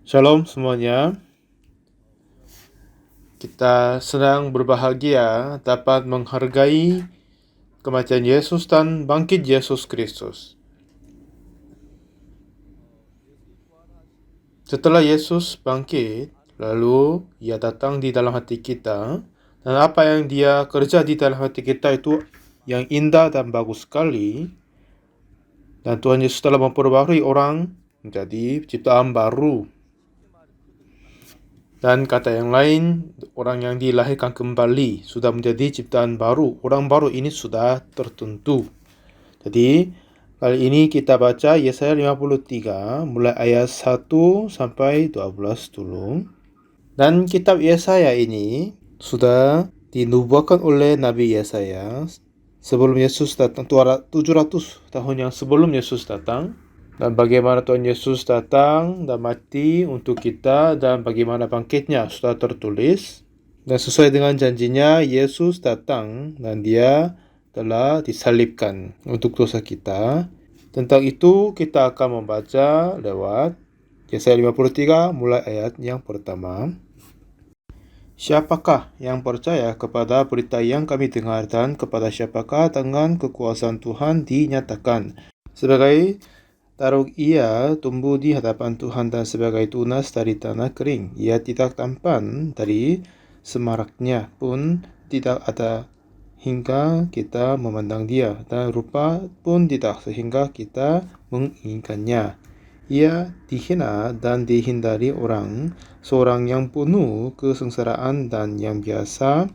Shalom semuanya. Kita sedang berbahagia dapat menghargai kematian Yesus dan bangkit Yesus Kristus. Setelah Yesus bangkit, lalu Ia datang di dalam hati kita, dan apa yang Dia kerja di dalam hati kita itu yang indah dan bagus sekali. Dan Tuhan Yesus telah memperbarui orang menjadi ciptaan baru. Dan kata yang lain, orang yang dilahirkan kembali sudah menjadi ciptaan baru. Orang baru ini sudah tertentu. Jadi, kali ini kita baca Yesaya 53, mulai ayat 1 sampai 12 dulu. Dan kitab Yesaya ini sudah dinubuatkan oleh Nabi Yesaya sebelum Yesus datang, 700 tahun yang sebelum Yesus datang. Dan bagaimana Tuhan Yesus datang dan mati untuk kita dan bagaimana bangkitnya sudah tertulis. Dan sesuai dengan janjinya, Yesus datang dan Dia telah disalibkan untuk dosa kita. Tentang itu kita akan membaca lewat Yesaya 53 mulai ayat yang pertama. Siapakah yang percaya kepada berita yang kami dengar dan kepada siapakah dengan kekuasaan Tuhan dinyatakan? Sebagai taruk ia tumbuh di hadapan Tuhan dan sebagai tunas dari tanah kering. Ia tidak tampan dari semaraknya pun tidak ada hingga kita memandang dia, dan rupa pun tidak sehingga kita menginginkannya. Ia dihina dan dihindari orang, seorang yang penuh kesengsaraan dan yang biasa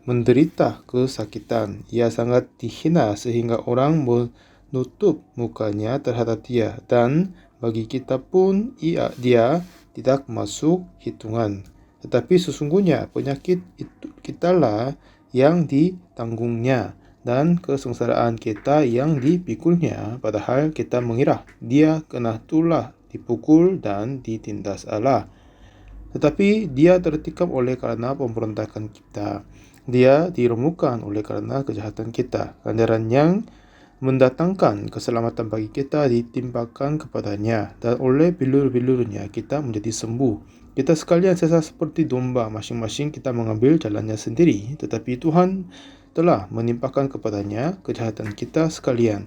menderita kesakitan. Ia sangat dihina sehingga orang menutup mukanya terhadap dia, dan bagi kita pun dia tidak masuk hitungan. Tetapi sesungguhnya penyakit itu kitalah yang ditanggungnya, dan kesengsaraan kita yang dipikulnya, padahal kita mengira dia kena tulah, dipukul dan ditindas Allah. Tetapi dia tertikam oleh karena pemberontakan kita. Dia diremukkan oleh karena kejahatan kita. Ganjaran yang mendatangkan keselamatan bagi kita ditimpakan kepadanya, dan oleh bilur-bilurnya kita menjadi sembuh. Kita sekalian sesat seperti domba, masing-masing kita mengambil jalannya sendiri, tetapi Tuhan telah menimpakan kepadanya kejahatan kita sekalian.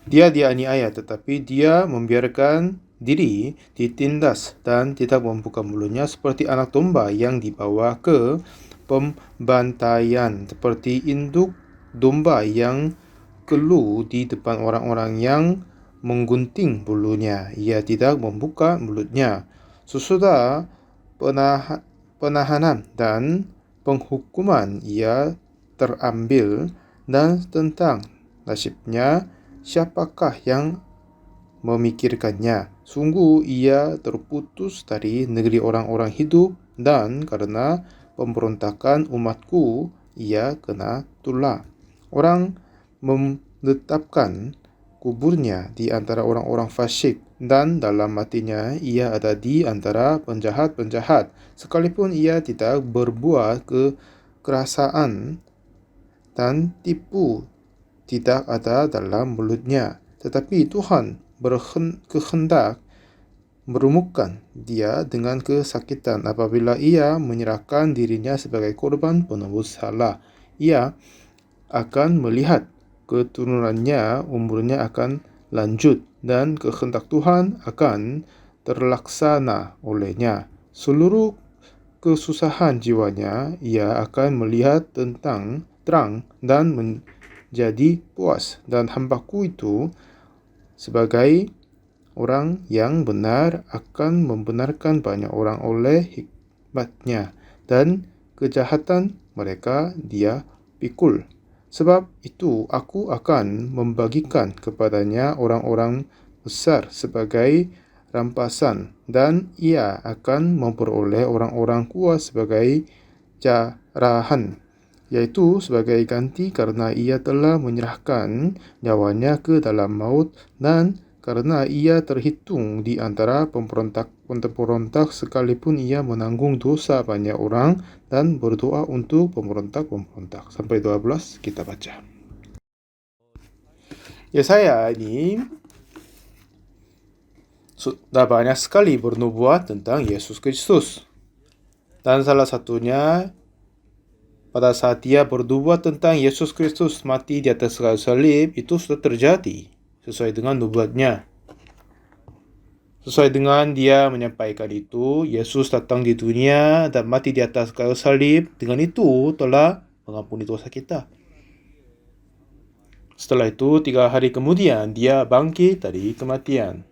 Dia dianiaya, tetapi dia membiarkan diri ditindas dan tidak membuka mulutnya, seperti anak domba yang dibawa ke pembantaian, seperti induk domba yang keluh di depan orang-orang yang menggunting bulunya. Ia tidak membuka mulutnya. Sesudah penahanan dan penghukuman ia terambil, dan tentang nasibnya siapakah yang memikirkannya? Sungguh ia terputus dari negeri orang-orang hidup, dan karena pemberontakan umatku ia kena tulah. Orang menetapkan kuburnya di antara orang-orang fasik, dan dalam matinya ia ada di antara penjahat-penjahat. Sekalipun ia tidak berbuat kekerasaan dan tipu tidak ada dalam mulutnya, tetapi Tuhan berkehendak merumukkan dia dengan kesakitan apabila ia menyerahkan dirinya sebagai korban penebus salah. Ia akan melihat keturunannya, umurnya akan lanjut, dan kehendak Tuhan akan terlaksana olehnya. Seluruh kesusahan jiwanya ia akan melihat tentang terang dan menjadi puas, dan hambaku itu sebagai orang yang benar akan membenarkan banyak orang oleh hikmatnya, dan kejahatan mereka dia pikul. Sebab itu aku akan membagikan kepadanya orang-orang besar sebagai rampasan, dan ia akan memperoleh orang-orang kuat sebagai jarahan, yaitu sebagai ganti karena ia telah menyerahkan nyawanya ke dalam maut, dan karena ia terhitung di antara pemberontak sekalipun ia menanggung dosa banyak orang dan berdoa untuk pemberontak-pemberontak. Sampai 12 kita baca. Yesaya ini sudah banyak sekali bernubuat tentang Yesus Kristus. Dan salah satunya, pada saat dia bernubuat tentang Yesus Kristus mati di atas kayu salib, itu sudah terjadi sesuai dengan nubuatnya. Sesuai dengan dia menyampaikan itu, Yesus datang di dunia dan mati di atas kayu salib. Dengan itu telah mengampuni dosa kita. Setelah itu, 3 hari kemudian, dia bangkit dari kematian.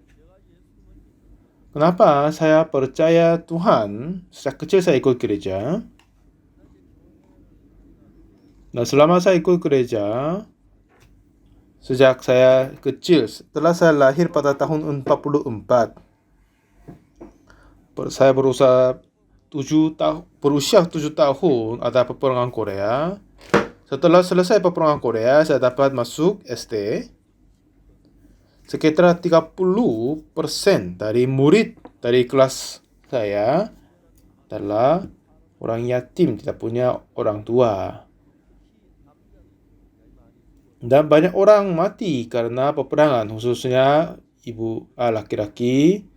Kenapa saya percaya Tuhan? Sejak kecil saya ikut gereja. Nah, selama saya ikut gereja, sejak saya kecil, setelah saya lahir pada tahun 44, saya berusia 7 tahun ada peperangan Korea. Setelah selesai peperangan Korea, saya dapat masuk SD. Sekitar 30% dari murid dari kelas saya adalah orang yatim, tidak punya orang tua. Dan banyak orang mati karena peperangan, khususnya laki-laki.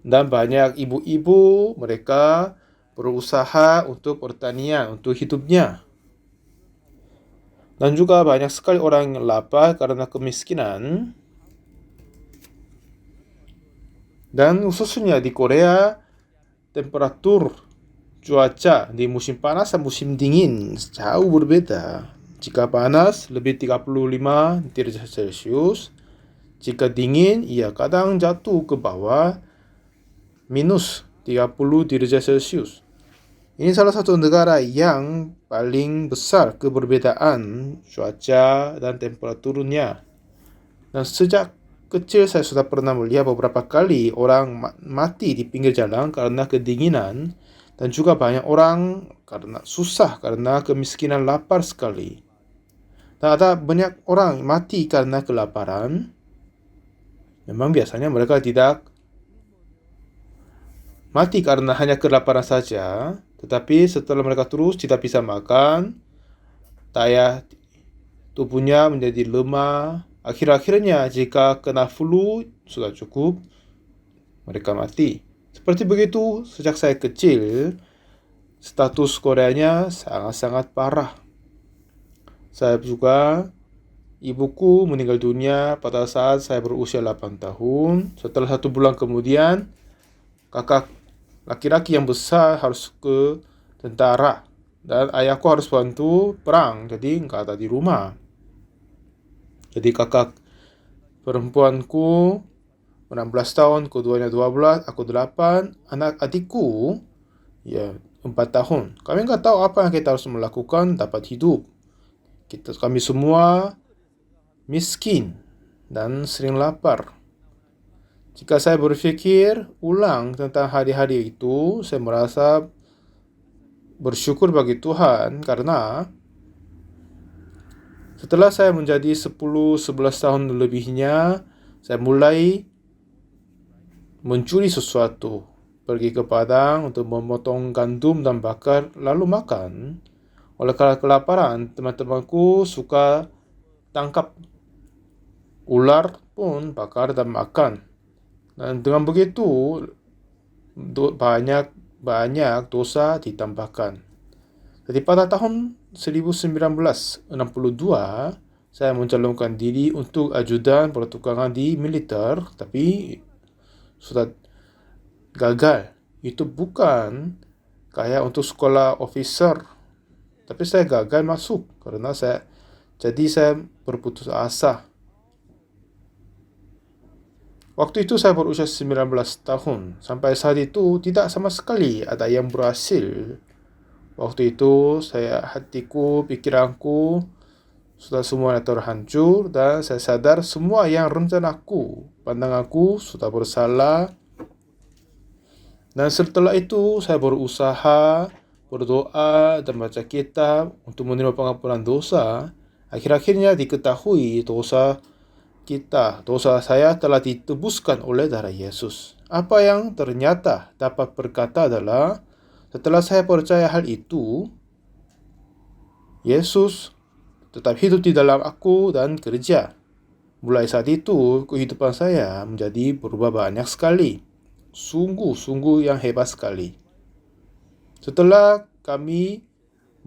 Dan banyak ibu-ibu, mereka berusaha untuk pertanian, untuk hidupnya. Dan juga banyak sekali orang yang lapar karena kemiskinan. Dan khususnya di Korea, temperatur cuaca di musim panas dan musim dingin jauh berbeda. Jika panas, lebih 35 derajat Celcius. Jika dingin, ia kadang jatuh ke bawah minus 30 derajat Celcius. Ini salah satu negara yang paling besar keberbedaan cuaca dan temperaturnya. Dan sejak kecil saya sudah pernah melihat beberapa kali orang mati di pinggir jalan karena kedinginan, dan juga banyak orang karena susah karena kemiskinan, lapar sekali. Dan ada banyak orang mati karena kelaparan. Memang biasanya mereka tidak mati karena hanya kelaparan saja, tetapi setelah mereka terus tidak bisa makan, daya tubuhnya menjadi lemah. Akhir-akhirnya jika kena flu sudah cukup, mereka mati. Seperti begitu, sejak saya kecil, status Koreanya sangat-sangat parah. Saya juga, ibuku meninggal dunia pada saat saya berusia 8 tahun. Setelah 1 bulan kemudian, kakak laki-laki yang besar harus ke tentara. Dan ayahku harus bantu perang, jadi nggak ada di rumah. Jadi kakak perempuanku 16 tahun, keduanya 12, aku 8, anak adikku 4 tahun. Kami nggak tahu apa yang kita harus melakukan dapat hidup. Kami semua miskin dan sering lapar. Jika saya berpikir ulang tentang hari-hari itu, saya merasa bersyukur bagi Tuhan karena setelah saya menjadi 10-11 tahun lebihnya, saya mulai mencuri sesuatu. Pergi ke padang untuk memotong gandum dan bakar, lalu makan. Oleh karena kelaparan, teman-temanku suka tangkap ular pun bakar dan makan. Dan dengan begitu, banyak dosa ditambahkan. Jadi pada tahun 1962, saya mencalonkan diri untuk ajudan pertukangan di militer, tapi sudah gagal. Itu bukan kayak untuk sekolah officer, tapi saya gagal masuk karena saya berputus asa. Waktu itu saya berusia 19 tahun. Sampai saat itu tidak sama sekali ada yang berhasil. Waktu itu hatiku, pikiranku sudah semuanya terhancur, dan saya sadar semua yang rencanaku, pandanganku sudah bersalah. Dan setelah itu saya berusaha, berdoa, dan baca kitab untuk menerima pengampunan dosa. Akhir-akhirnya diketahui dosa saya telah ditebuskan oleh darah Yesus. Apa yang ternyata dapat berkata adalah, setelah saya percaya hal itu, Yesus tetap hidup di dalam aku dan kerja. Mulai saat itu, kehidupan saya menjadi berubah banyak sekali. Sungguh-sungguh yang hebat sekali. Setelah kami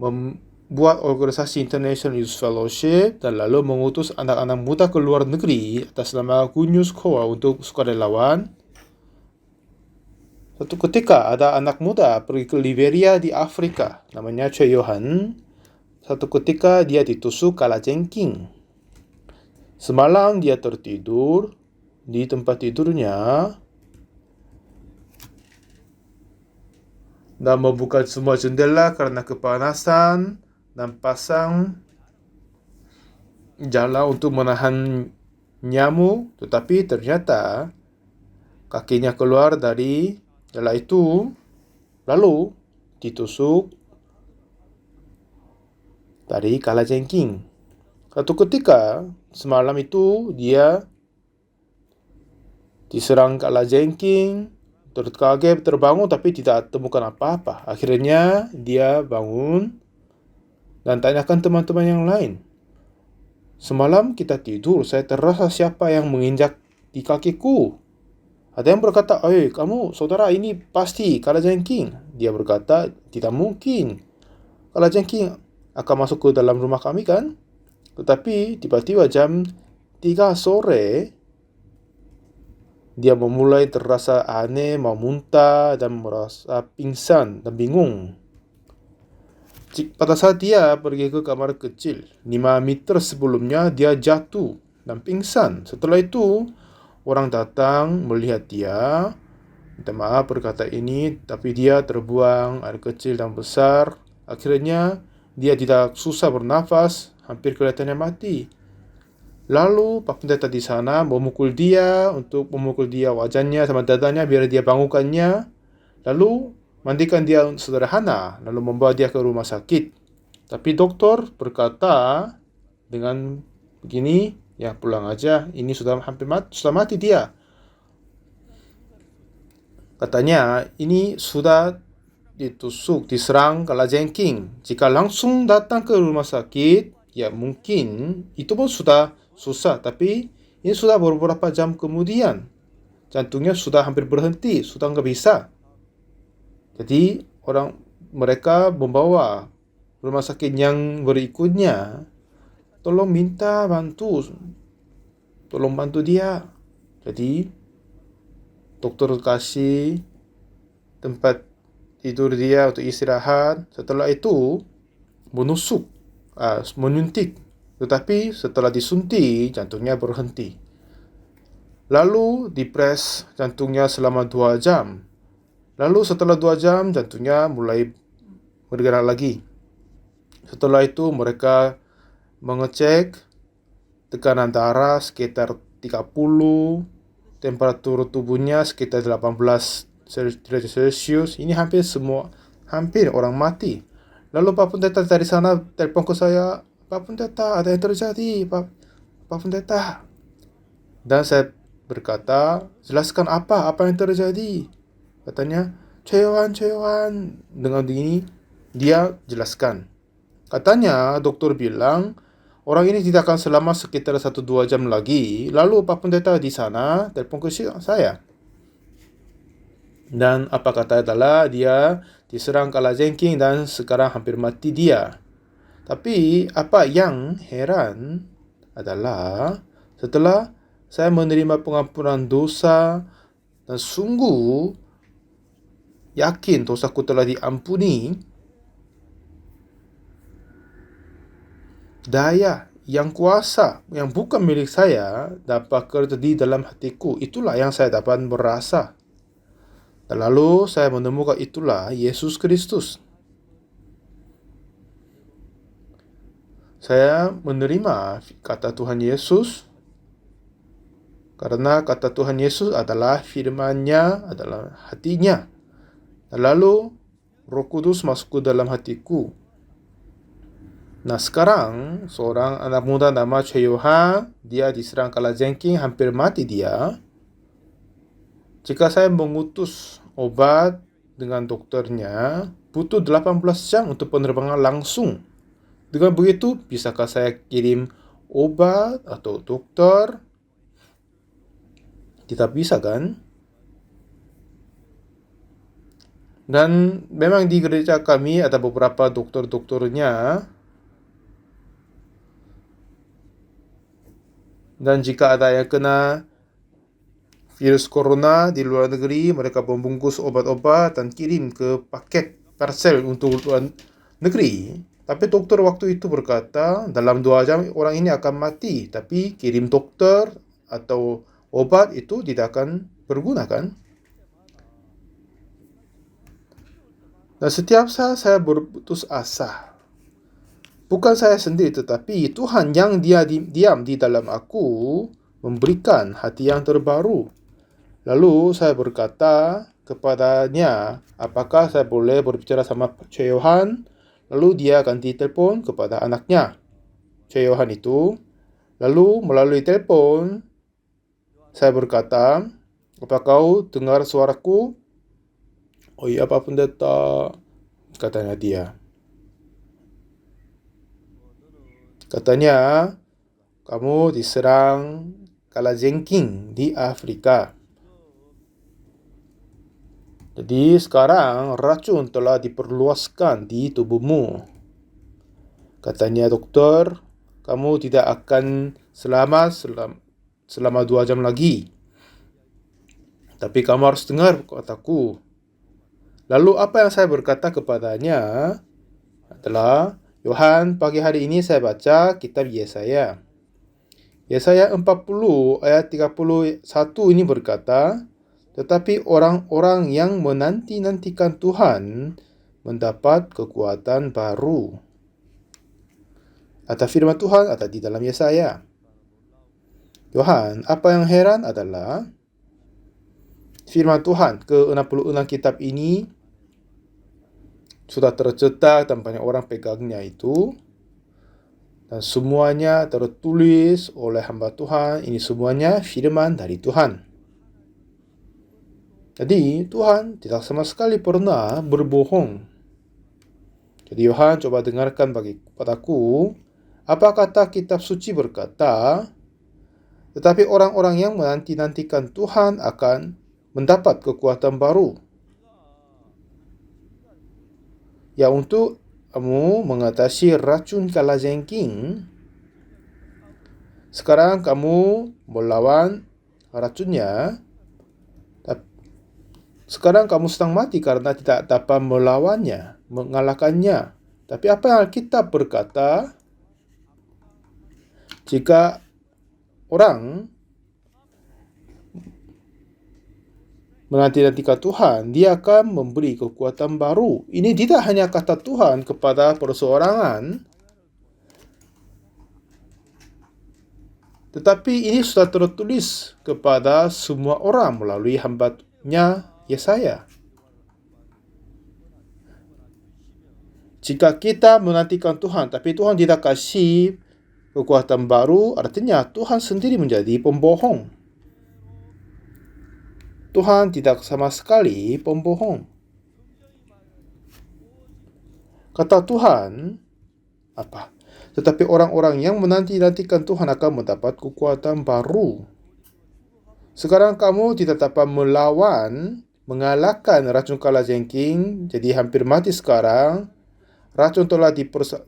membuat organisasi International Youth Fellowship dan lalu mengutus anak-anak muda ke luar negeri atas nama Good News Corps untuk sukarelawan, suatu ketika ada anak muda pergi ke Liberia di Afrika, namanya Choi Yohan. Satu ketika dia ditusuk kalajengking. Semalam dia tertidur di tempat tidurnya dan membuka semua jendela karena kepanasan dan pasang jala untuk menahan nyamuk, tetapi ternyata kakinya keluar dari jala itu lalu ditusuk dari kalajengking. Satu ketika semalam itu dia diserang kalajengking, terkaget terbangun tapi tidak temukan apa-apa. Akhirnya dia bangun dan tanyakan teman-teman yang lain. Semalam kita tidur, saya terasa siapa yang menginjak di kakiku. Ada yang berkata, kamu saudara ini pasti kalajengking. Dia berkata, tidak mungkin. Kalajengking akan masuk ke dalam rumah kami kan? Tetapi tiba-tiba jam 3 sore, dia memulai terasa aneh, mau muntah, dan merasa pingsan dan bingung. Pada saat dia pergi ke kamar kecil, 5 meter sebelumnya dia jatuh dan pingsan. Setelah itu, orang datang melihat dia, minta maaf berkata ini, tapi dia terbuang air kecil dan besar. Akhirnya, dia tidak susah bernafas, hampir kelihatannya mati. Lalu Pak Pendeta di sana memukul dia wajahnya sama dadanya biar dia bangunkannya. Lalu mandikan dia sederhana, lalu membawa dia ke rumah sakit. Tapi dokter berkata dengan begini, ya pulang aja, ini sudah hampir mati dia. Katanya ini sudah ditusuk, diserang kalajengking. Jika langsung datang ke rumah sakit, ya mungkin itu pun sudah susah. Tapi ini sudah beberapa jam kemudian. Jantungnya sudah hampir berhenti, sudah nggak bisa. Jadi mereka membawa rumah sakit yang berikutnya. Tolong bantu dia. Jadi dokter kasih tempat tidur dia untuk istirahat. Setelah itu menyuntik. Tetapi setelah disuntik, jantungnya berhenti. Lalu dipres jantungnya selama 2 jam. Lalu setelah 2 jam, jantungnya mulai bergerak lagi. Setelah itu mereka mengecek tekanan darah sekitar 30, temperatur tubuhnya sekitar 18 derajat Celcius. Ini hampir orang mati. Lalu Pak Pendeta dari sana telepon ke saya, Pak Pendeta ada yang terjadi, Pak Pendeta. Dan saya berkata, jelaskan apa yang terjadi. Katanya, Cewan. Dengan ini dia jelaskan. Katanya dokter bilang orang ini tidak akan selamat sekitar 1-2 jam lagi. Lalu Pak Pendeta di sana telepon ke saya. Dan apa kata adalah dia diserang kalajengking dan sekarang hampir mati dia. Tapi apa yang heran adalah setelah saya menerima pengampunan dosa dan sungguh yakin dosaku telah diampuni, daya yang kuasa yang bukan milik saya dapat terjadi dalam hatiku. Itulah yang saya dapat merasa. Dan lalu saya menemukan itulah Yesus Kristus. Saya menerima kata Tuhan Yesus karena kata Tuhan Yesus adalah firman-Nya, adalah hatinya. Dan lalu Roh Kudus masuk ke dalam hatiku. Nah sekarang seorang anak muda nama Choi Yohan, dia diserang kalajengking, hampir mati dia. Jika saya mengutus obat dengan dokternya, butuh 18 jam untuk penerbangan langsung. Dengan begitu, bisakah saya kirim obat atau dokter Tidak bisa kan? Dan memang di gereja kami ada beberapa dokter-dokternya. Dan jika ada yang kena virus corona di luar negeri, mereka membungkus obat-obat dan kirim ke paket parcel untuk luar negeri. Tapi dokter waktu itu berkata, dalam 2 jam orang ini akan mati. Tapi kirim dokter atau obat itu tidak akan berguna kan? Dan setiap saat saya berputus asa. Bukan saya sendiri, tetapi Tuhan yang diam di dalam aku memberikan hati yang terbaru. Lalu saya berkata kepadanya, apakah saya boleh berbicara sama Cik Yohan? Lalu dia ganti telefon kepada anaknya, Cik Yohan itu. Lalu melalui telefon, saya berkata, apa kau dengar suaraku? Oh iya Pak Pendeta, katanya dia. Katanya, kamu diserang kalajengking di Afrika. Jadi sekarang racun telah diperluaskan di tubuhmu. Katanya dokter, kamu tidak akan selamat selama 2 jam lagi. Tapi kamu harus dengar kataku. Lalu apa yang saya berkata kepadanya adalah, Yohan, pagi hari ini saya baca kitab Yesaya. Yesaya 40 ayat 31 ini berkata, tetapi orang-orang yang menanti-nantikan Tuhan mendapat kekuatan baru. Ada firman Tuhan ada di dalam Yesaya. Yohan, apa yang heran adalah firman Tuhan ke-66 kitab ini sudah tercetak dan banyak orang pegangnya itu. Dan semuanya tertulis oleh hamba Tuhan. Ini semuanya firman dari Tuhan. Jadi Tuhan tidak sama sekali pernah berbohong. Jadi Yohan coba dengarkan padaku. Apa kata kitab suci berkata, tetapi orang-orang yang menanti-nantikan Tuhan akan mendapat kekuatan baru. Ya, untuk kamu mengatasi racun kalajengking, sekarang kamu melawan racunnya. Sekarang kamu sedang mati karena tidak dapat melawannya, mengalahkannya. Tapi apa yang Alkitab berkata, jika orang menanti-nantikan Tuhan, dia akan memberi kekuatan baru. Ini tidak hanya kata Tuhan kepada perseorangan, tetapi ini sudah tertulis kepada semua orang melalui hamba-Nya Yesaya. Jika kita menantikan Tuhan, tapi Tuhan tidak kasih kekuatan baru, artinya Tuhan sendiri menjadi pembohong. Tuhan tidak sama sekali pembohong. Kata Tuhan, apa? Tetapi orang-orang yang menanti-nantikan Tuhan akan mendapat kekuatan baru. Sekarang kamu tidak dapat mengalahkan racun kalajengking, jadi hampir mati sekarang. Racun telah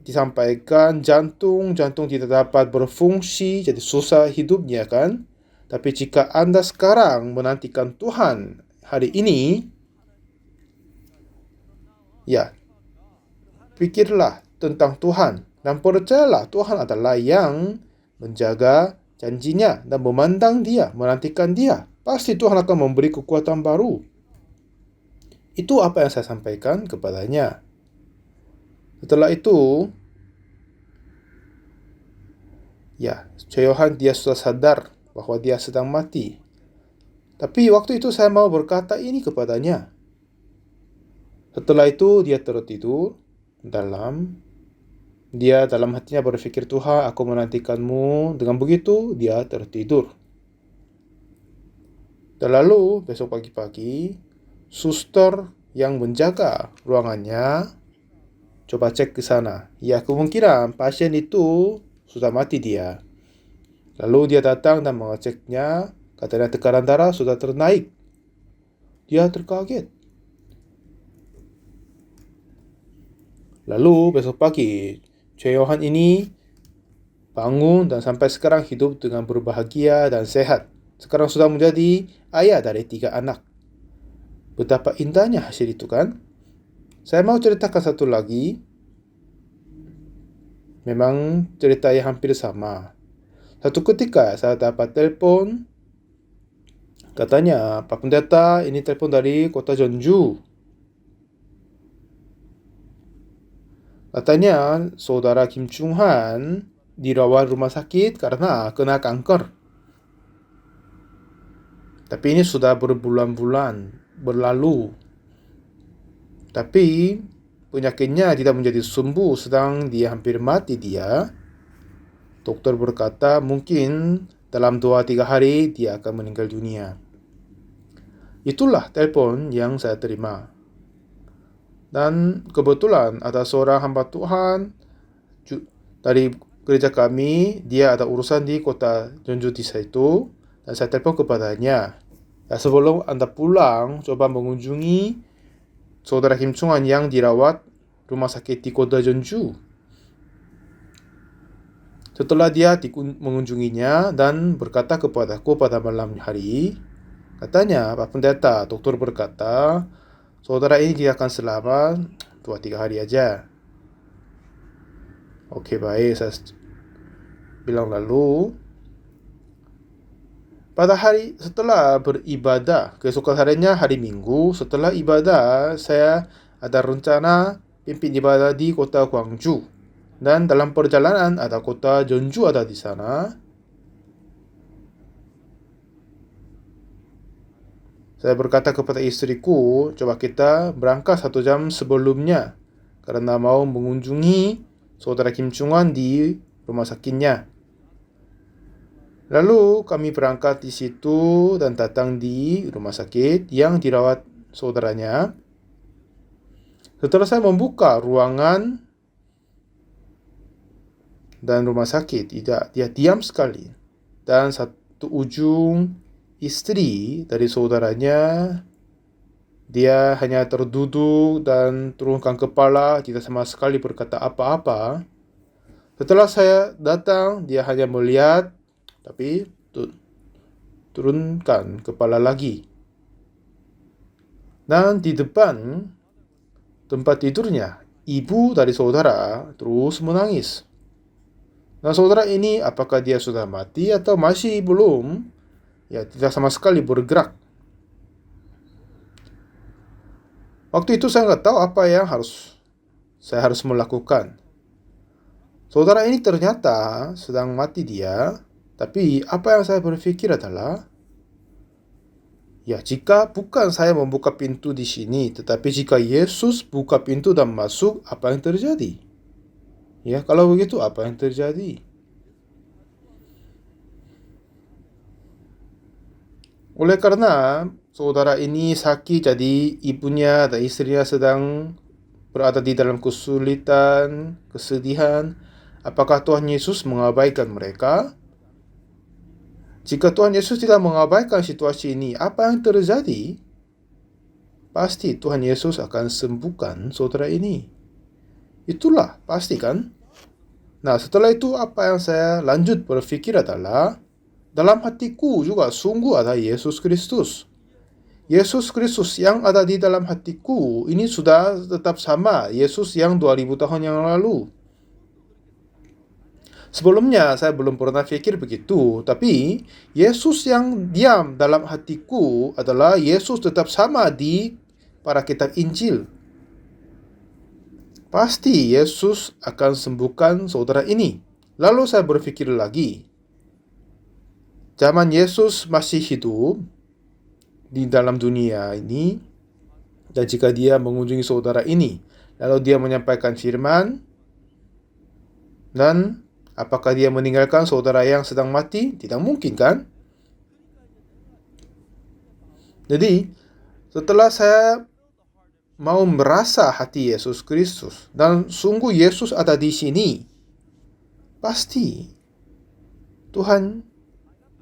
disampaikan, jantung tidak dapat berfungsi, jadi susah hidupnya kan? Tapi jika Anda sekarang menantikan Tuhan hari ini, ya, pikirlah tentang Tuhan dan percayalah Tuhan adalah yang menjaga janjinya dan memandang dia, menantikan dia. Pasti Tuhan akan memberi kekuatan baru. Itu apa yang saya sampaikan kepadanya. Setelah itu, ya, Cik Yohan dia sudah sadar bahwa dia sedang mati. Tapi waktu itu saya mau berkata ini kepadanya. Setelah itu dia tertidur dia dalam hatinya berpikir, Tuhan, aku menantikanmu. Dengan begitu dia tertidur. Dan lalu besok pagi-pagi, suster yang menjaga ruangannya coba cek ke sana. Ya, kemungkinan pasien itu sudah mati dia. Lalu dia datang dan mengeceknya. Katanya tekanan darah sudah ternaik. Dia terkaget. Lalu besok pagi, Choi Yohan ini bangun dan sampai sekarang hidup dengan berbahagia dan sehat. Sekarang sudah menjadi ayah dari 3 anak. Betapa indahnya hasil itu kan? Saya mau ceritakan satu lagi. Memang cerita yang hampir sama. Satu ketika saya dapat telepon. Katanya, Pak Pendeta, ini telepon dari kota Jeonju. Katanya, saudara Kim Chung Han dirawat rumah sakit karena kena kanker. Tapi ini sudah berbulan-bulan berlalu. Tapi penyakitnya tidak menjadi sembuh, sedang dia hampir mati dia. Dokter berkata mungkin dalam 2-3 hari dia akan meninggal dunia. Itulah telepon yang saya terima. Dan kebetulan ada seorang hamba Tuhan dari gereja kami, dia ada urusan di kota Jeonju desa itu, dan saya telepon kepadanya. Ya, sebelum Anda pulang, coba mengunjungi saudara Kim Chung Han yang dirawat rumah sakit di kota Jeonju. Setelah dia mengunjunginya dan berkata kepadaku pada malam hari, katanya, Pak Pendeta, dokter berkata, saudara ini tidak akan selamat 2-3 hari aja. Oke, baik, saya bilang lalu. Pada hari setelah beribadah, keesokan harinya hari Minggu, setelah ibadah, saya ada rencana pimpin ibadah di kota Gwangju. Dan dalam perjalanan ada kota Jeonju ada di sana. Saya berkata kepada istriku, coba kita berangkat 1 jam sebelumnya karena mau mengunjungi saudara Kim Chung Han di rumah sakitnya. Lalu kami berangkat di situ dan datang di rumah sakit yang dirawat saudaranya. Setelah saya membuka ruangan dan rumah sakit, dia diam sekali. Dan satu ujung istri dari saudaranya, dia hanya terduduk dan turunkan kepala, tidak sama sekali berkata apa-apa. Setelah saya datang, dia hanya melihat, tapi turunkan kepala lagi. Dan di depan tempat tidurnya, ibu dari saudara terus menangis. Nah, saudara ini apakah dia sudah mati atau masih belum? Ya, tidak sama sekali bergerak. Waktu itu saya nggak tahu apa yang saya harus melakukan. Saudara ini ternyata sedang mati dia. Tapi apa yang saya berpikir adalah, ya jika bukan saya membuka pintu di sini, tetapi jika Yesus buka pintu dan masuk, apa yang terjadi? Ya, kalau begitu apa yang terjadi? Oleh karena saudara ini sakit, jadi ibunya dan istrinya sedang berada di dalam kesulitan, kesedihan. Apakah Tuhan Yesus mengabaikan mereka? Jika Tuhan Yesus tidak mengabaikan situasi ini, apa yang terjadi? Pasti Tuhan Yesus akan sembuhkan saudara ini. Itulah pasti kan? Nah, setelah itu apa yang saya lanjut berpikir adalah, dalam hatiku juga sungguh ada Yesus Kristus. Yesus Kristus yang ada di dalam hatiku ini sudah tetap sama Yesus yang 2000 tahun yang lalu. Sebelumnya saya belum pernah pikir begitu, tapi Yesus yang diam dalam hatiku adalah Yesus tetap sama di para kitab Injil. Pasti Yesus akan sembuhkan saudara ini. Lalu saya berpikir lagi, zaman Yesus masih hidup di dalam dunia ini, dan jika dia mengunjungi saudara ini, lalu dia menyampaikan firman, dan apakah dia meninggalkan saudara yang sedang mati? Tidak mungkin kan? Jadi, setelah saya mau merasa hati Yesus Kristus dan sungguh Yesus ada di sini, pasti Tuhan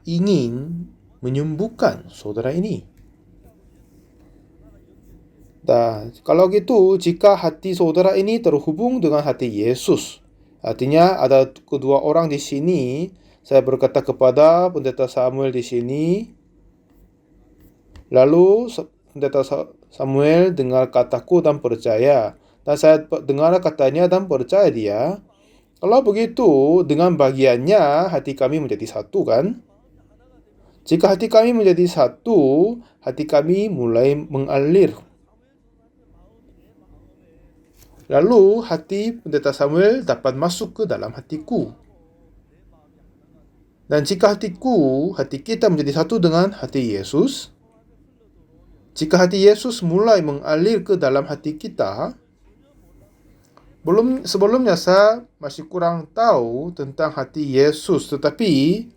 ingin menyembuhkan saudara ini. Dan kalau gitu, jika hati saudara ini terhubung dengan hati Yesus, artinya ada kedua orang di sini. Saya berkata kepada pendeta Samuel di sini, lalu pendeta Samuel dengar kataku dan percaya. Dan saya dengar katanya dan percaya dia. Kalau begitu, dengan bagiannya hati kami menjadi satu kan? Jika hati kami menjadi satu, hati kami mulai mengalir. Lalu hati pendeta Samuel dapat masuk ke dalam hatiku. Dan jika hati kita menjadi satu dengan hati Yesus, jika hati Yesus mulai mengalir ke dalam hati kita, sebelumnya saya masih kurang tahu tentang hati Yesus, tetapi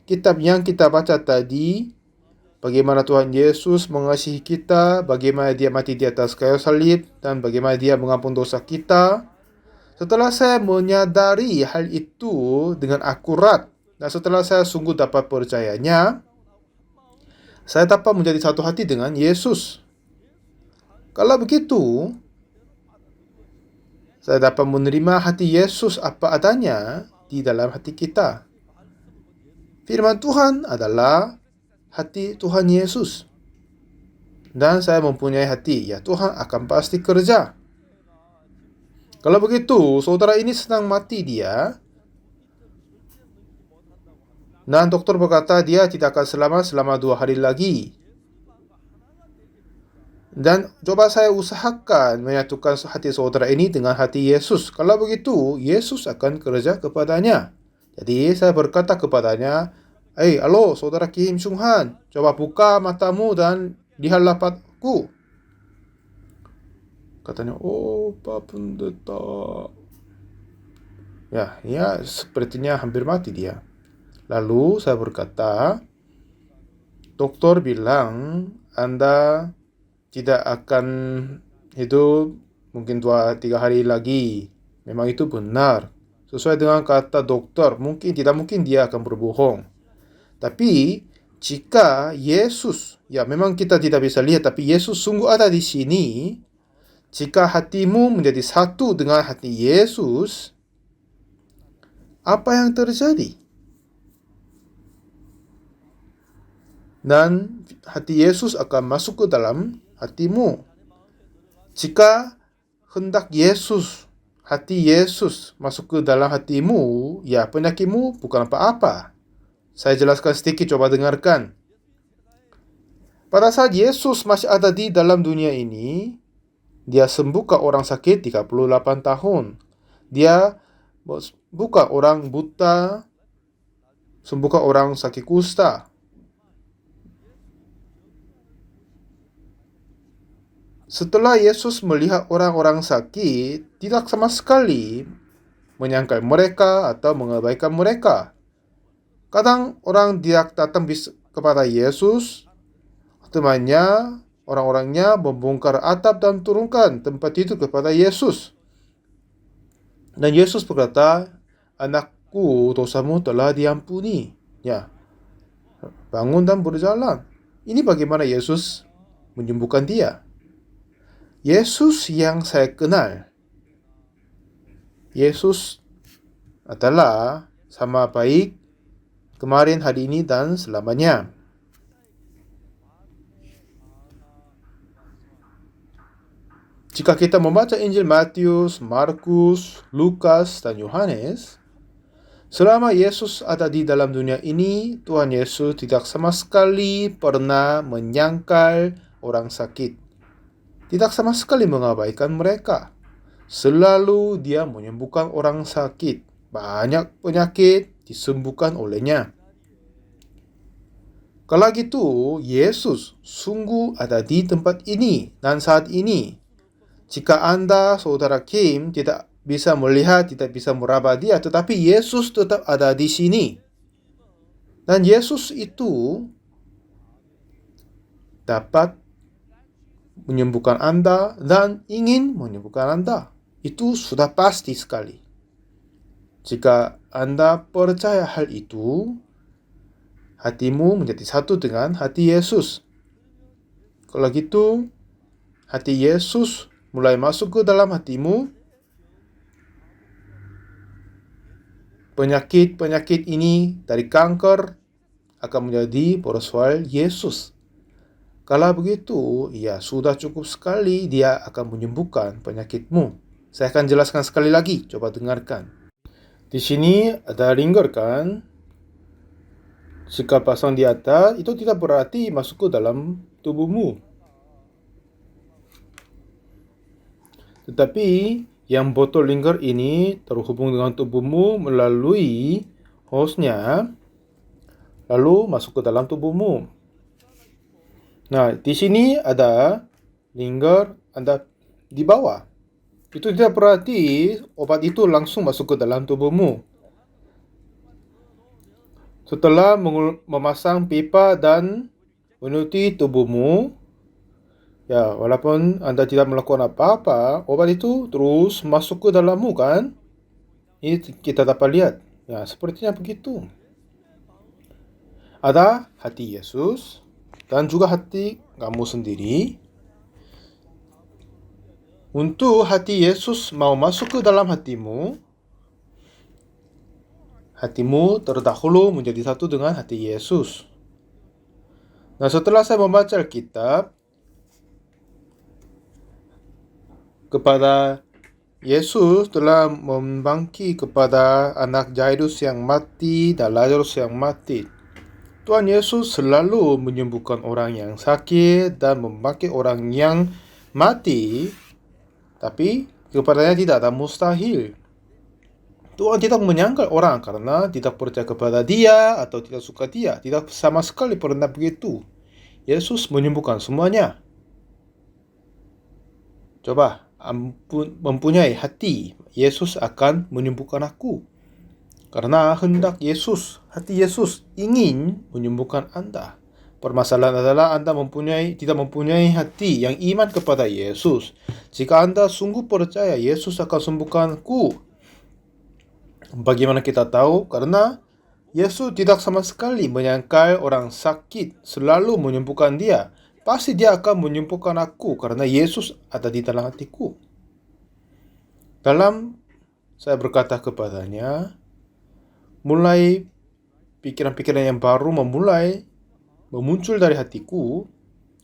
kitab yang kita baca tadi, bagaimana Tuhan Yesus mengasihi kita, bagaimana dia mati di atas kayu salib, dan bagaimana dia mengampuni dosa kita. Setelah saya menyadari hal itu dengan akurat, dan setelah saya sungguh dapat percayanya, saya dapat menjadi satu hati dengan Yesus. Kalau begitu, saya dapat menerima hati Yesus apa adanya di dalam hati kita. Firman Tuhan adalah hati Tuhan Yesus. Dan saya mempunyai hati, ya Tuhan akan pasti kerja. Kalau begitu, saudara ini sedang mati dia. Dan dokter berkata dia tidak akan selamat selama 2 hari lagi. Dan coba saya usahakan menyatukan hati saudara ini dengan hati Yesus. Kalau begitu, Yesus akan kerja kepadanya. Jadi saya berkata kepadanya, halo saudara Kim Sung Han, coba buka matamu dan lihatlah padaku. Katanya, Pak Pendeta. Ya, sepertinya hampir mati dia. Lalu saya berkata, dokter bilang Anda tidak akan hidup mungkin 2-3 hari lagi. Memang itu benar. Sesuai dengan kata dokter, tidak mungkin dia akan berbohong. Tapi jika Yesus, ya memang kita tidak bisa lihat, tapi Yesus sungguh ada di sini. Jika hatimu menjadi satu dengan hati Yesus, apa yang terjadi? Dan hati Yesus akan masuk ke dalam hatimu. Jika hendak Yesus, hati Yesus masuk ke dalam hatimu, ya penyakitmu bukan apa-apa. Saya jelaskan sedikit, coba dengarkan. Pada saat Yesus masih ada di dalam dunia ini, dia sembuhkan orang sakit 38 tahun. Dia bukan orang buta, sembuhkan orang sakit kusta. Setelah Yesus melihat orang-orang sakit, tidak sama sekali menyangkal mereka atau mengabaikan mereka. Kadang orang tidak datang kepada Yesus, temannya, orang-orangnya membongkar atap dan turunkan tempat itu kepada Yesus. Dan Yesus berkata, anakku, dosamu telah diampuni. Ya, bangun dan berjalan. Ini bagaimana Yesus menyembuhkan dia. Yesus yang saya kenal, Yesus adalah sama baik kemarin, hari ini, dan selamanya. Jika kita membaca Injil Matius, Markus, Lukas, dan Yohanes, selama Yesus ada di dalam dunia ini, Tuhan Yesus tidak sama sekali pernah menyangkal orang sakit. Tidak sama sekali mengabaikan mereka. Selalu dia menyembuhkan orang sakit. Banyak penyakit disembuhkan olehnya. Kalau gitu, Yesus sungguh ada di tempat ini dan saat ini. Jika Anda, saudara Kim, tidak bisa melihat, tidak bisa meraba dia, tetapi Yesus tetap ada di sini. Dan Yesus itu dapat menyembuhkan Anda dan ingin menyembuhkan Anda. Itu sudah pasti sekali. Jika Anda percaya hal itu, hatimu menjadi satu dengan hati Yesus. Kalau gitu, hati Yesus mulai masuk ke dalam hatimu. Penyakit-penyakit ini dari kanker akan menjadi persoalan Yesus. Kalau begitu, ya sudah cukup sekali dia akan menyembuhkan penyakitmu. Saya akan jelaskan sekali lagi, coba dengarkan. Di sini ada lingkar kan? Jika pasang di atas, itu tidak berarti masuk ke dalam tubuhmu. Tetapi yang botol lingkar ini terhubung dengan tubuhmu melalui hostnya, lalu masuk ke dalam tubuhmu. Nah, di sini ada lingkar Anda di bawah. Itu tidak berarti obat itu langsung masuk ke dalam tubuhmu. Setelah memasang pipa dan menutupi tubuhmu, ya, walaupun Anda tidak melakukan apa-apa, obat itu terus masuk ke dalammu kan? Ini kita dapat lihat. Ya, sepertinya begitu. Ada hati Yesus dan juga hati kamu sendiri. Untuk hati Yesus mau masuk ke dalam hatimu, hatimu terdahulu menjadi satu dengan hati Yesus. Nah, setelah saya membaca Alkitab, kepada Yesus telah membangkit kepada anak Jairus yang mati dan Lazarus yang mati. Tuhan Yesus selalu menyembuhkan orang yang sakit dan membangkit orang yang mati, tapi kepadanya tidak ada mustahil. Tuhan tidak menyangkal orang karena tidak percaya kepada dia atau tidak suka dia. Tidak sama sekali pernah begitu. Yesus menyembuhkan semuanya. Coba mempunyai hati, Yesus akan menyembuhkan aku. Karena hendak Yesus, hati Yesus ingin menyembuhkan Anda. Permasalahan adalah Anda tidak mempunyai hati yang iman kepada Yesus. Jika Anda sungguh percaya Yesus akan sembuhkanku, bagaimana kita tahu? Karena Yesus tidak sama sekali menyangkal orang sakit, selalu menyembuhkan dia. Pasti dia akan menyembuhkan aku karena Yesus ada di dalam hatiku. Saya berkata kepadanya, mulai pikiran-pikiran yang baru memuncul dari hatiku.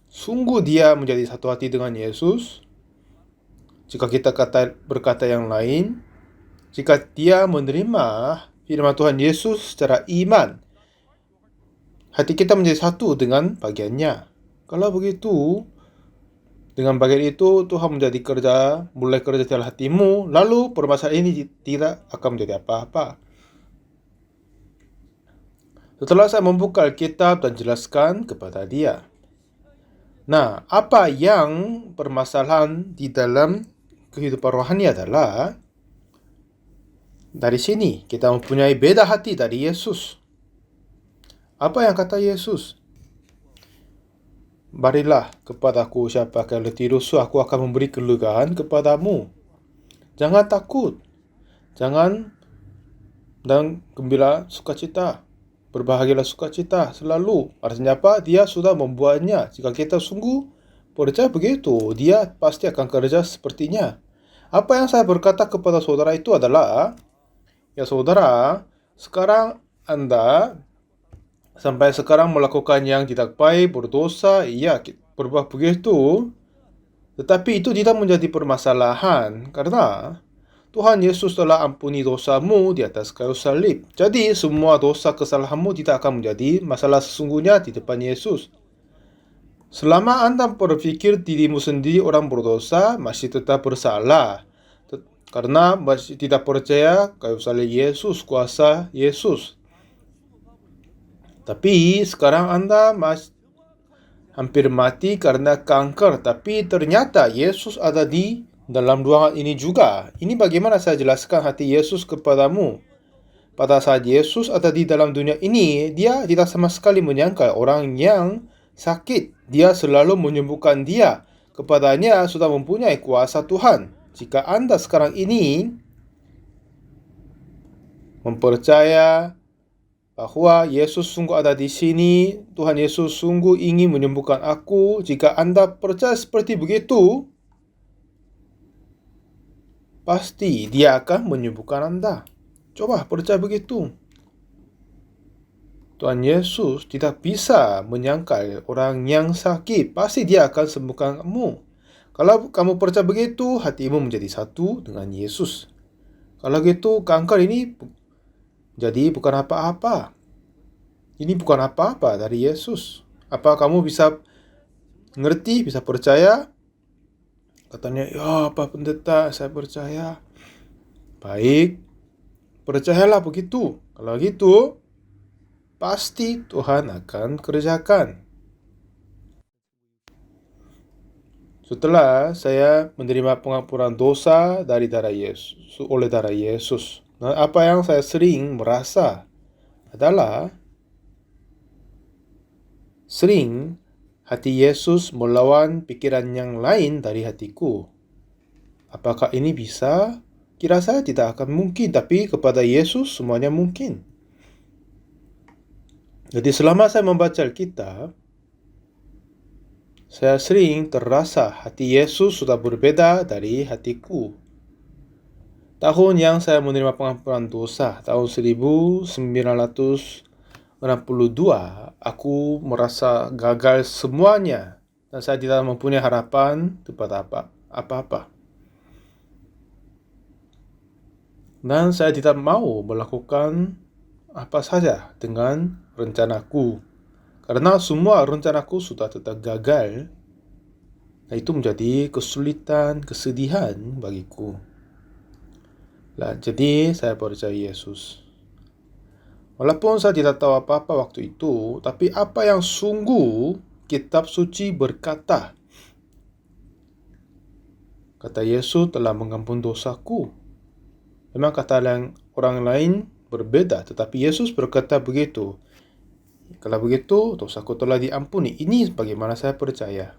Sungguh dia menjadi satu hati dengan Yesus. Jika kita berkata yang lain, jika dia menerima firman Tuhan Yesus secara iman, hati kita menjadi satu dengan bagiannya. Kalau begitu, dengan bagian itu Tuhan mulai kerja dalam hatimu, lalu permasalahan ini tidak akan menjadi apa-apa. Setelah saya membuka Alkitab dan jelaskan kepada dia. Nah, apa yang permasalahan di dalam kehidupan rohani adalah dari sini kita mempunyai beda hati dari Yesus. Apa yang kata Yesus? Barilah kepadaku siapakah letih rusuh, aku akan memberi kelegaan kepadamu. Jangan takut. Dan gembira sukacita. Berbahagialah sukacita selalu. Artinya apa? Dia sudah membuatnya. Jika kita sungguh percaya begitu, dia pasti akan kerja sepertinya. Apa yang saya berkata kepada saudara itu adalah, ya saudara, sekarang Anda sampai sekarang melakukan yang tidak baik, berdosa, iya, berbuat begitu. Tetapi itu tidak menjadi permasalahan karena Tuhan Yesus telah ampuni dosamu di atas kayu salib. Jadi semua dosa kesalahanmu tidak akan menjadi masalah sesungguhnya di depan Yesus. Selama Anda berpikir dirimu sendiri orang berdosa, masih tetap bersalah. Karena masih tidak percaya kayu salib Yesus, kuasa Yesus. Tapi sekarang Anda hampir mati karena kanker. Tapi ternyata Yesus ada di dalam ruangan ini juga. Ini bagaimana saya jelaskan hati Yesus kepadamu. Pada saat Yesus ada di dalam dunia ini, dia tidak sama sekali menyangka orang yang sakit. Dia selalu menyembuhkan dia. Kepadanya sudah mempunyai kuasa Tuhan. Jika Anda sekarang ini mempercaya bahwa Yesus sungguh ada di sini, Tuhan Yesus sungguh ingin menyembuhkan aku. Jika Anda percaya seperti begitu, pasti Dia akan menyembuhkan Anda. Coba percaya begitu. Tuhan Yesus tidak bisa menyangkal orang yang sakit. Pasti Dia akan sembuhkan kamu. Kalau kamu percaya begitu, hatimu menjadi satu dengan Yesus. Kalau gitu, kanker ini jadi bukan apa-apa. Ini bukan apa-apa dari Yesus. Apa kamu bisa ngerti, bisa percaya? Katanya, ya Pak Pendeta, saya percaya. Baik, percayalah begitu. Kalau gitu, pasti Tuhan akan kerjakan. Setelah saya menerima pengampunan dosa dari darah Yesus, oleh darah Yesus, nah, apa yang saya sering merasa adalah sering hati Yesus melawan pikiran yang lain dari hatiku. Apakah ini bisa? Kira saya tidak akan mungkin, tapi kepada Yesus semuanya mungkin. Jadi selama saya membaca Alkitab, saya sering terasa hati Yesus sudah berbeda dari hatiku. Tahun yang saya menerima pengampunan dosa, tahun 1962, aku merasa gagal semuanya dan saya tidak mempunyai harapan kepada apa-apa. Dan saya tidak mau melakukan apa saja dengan rencanaku. Karena semua rencanaku sudah tetap gagal. Nah, itu menjadi kesulitan, kesedihan bagiku. Nah, jadi saya percaya Yesus. Walaupun saya tidak tahu apa-apa waktu itu, tapi apa yang sungguh kitab suci berkata. Kata Yesus telah mengampuni dosaku. Memang kata orang lain berbeda, tetapi Yesus berkata begitu. Kalau begitu, dosaku telah diampuni. Ini bagaimana saya percaya.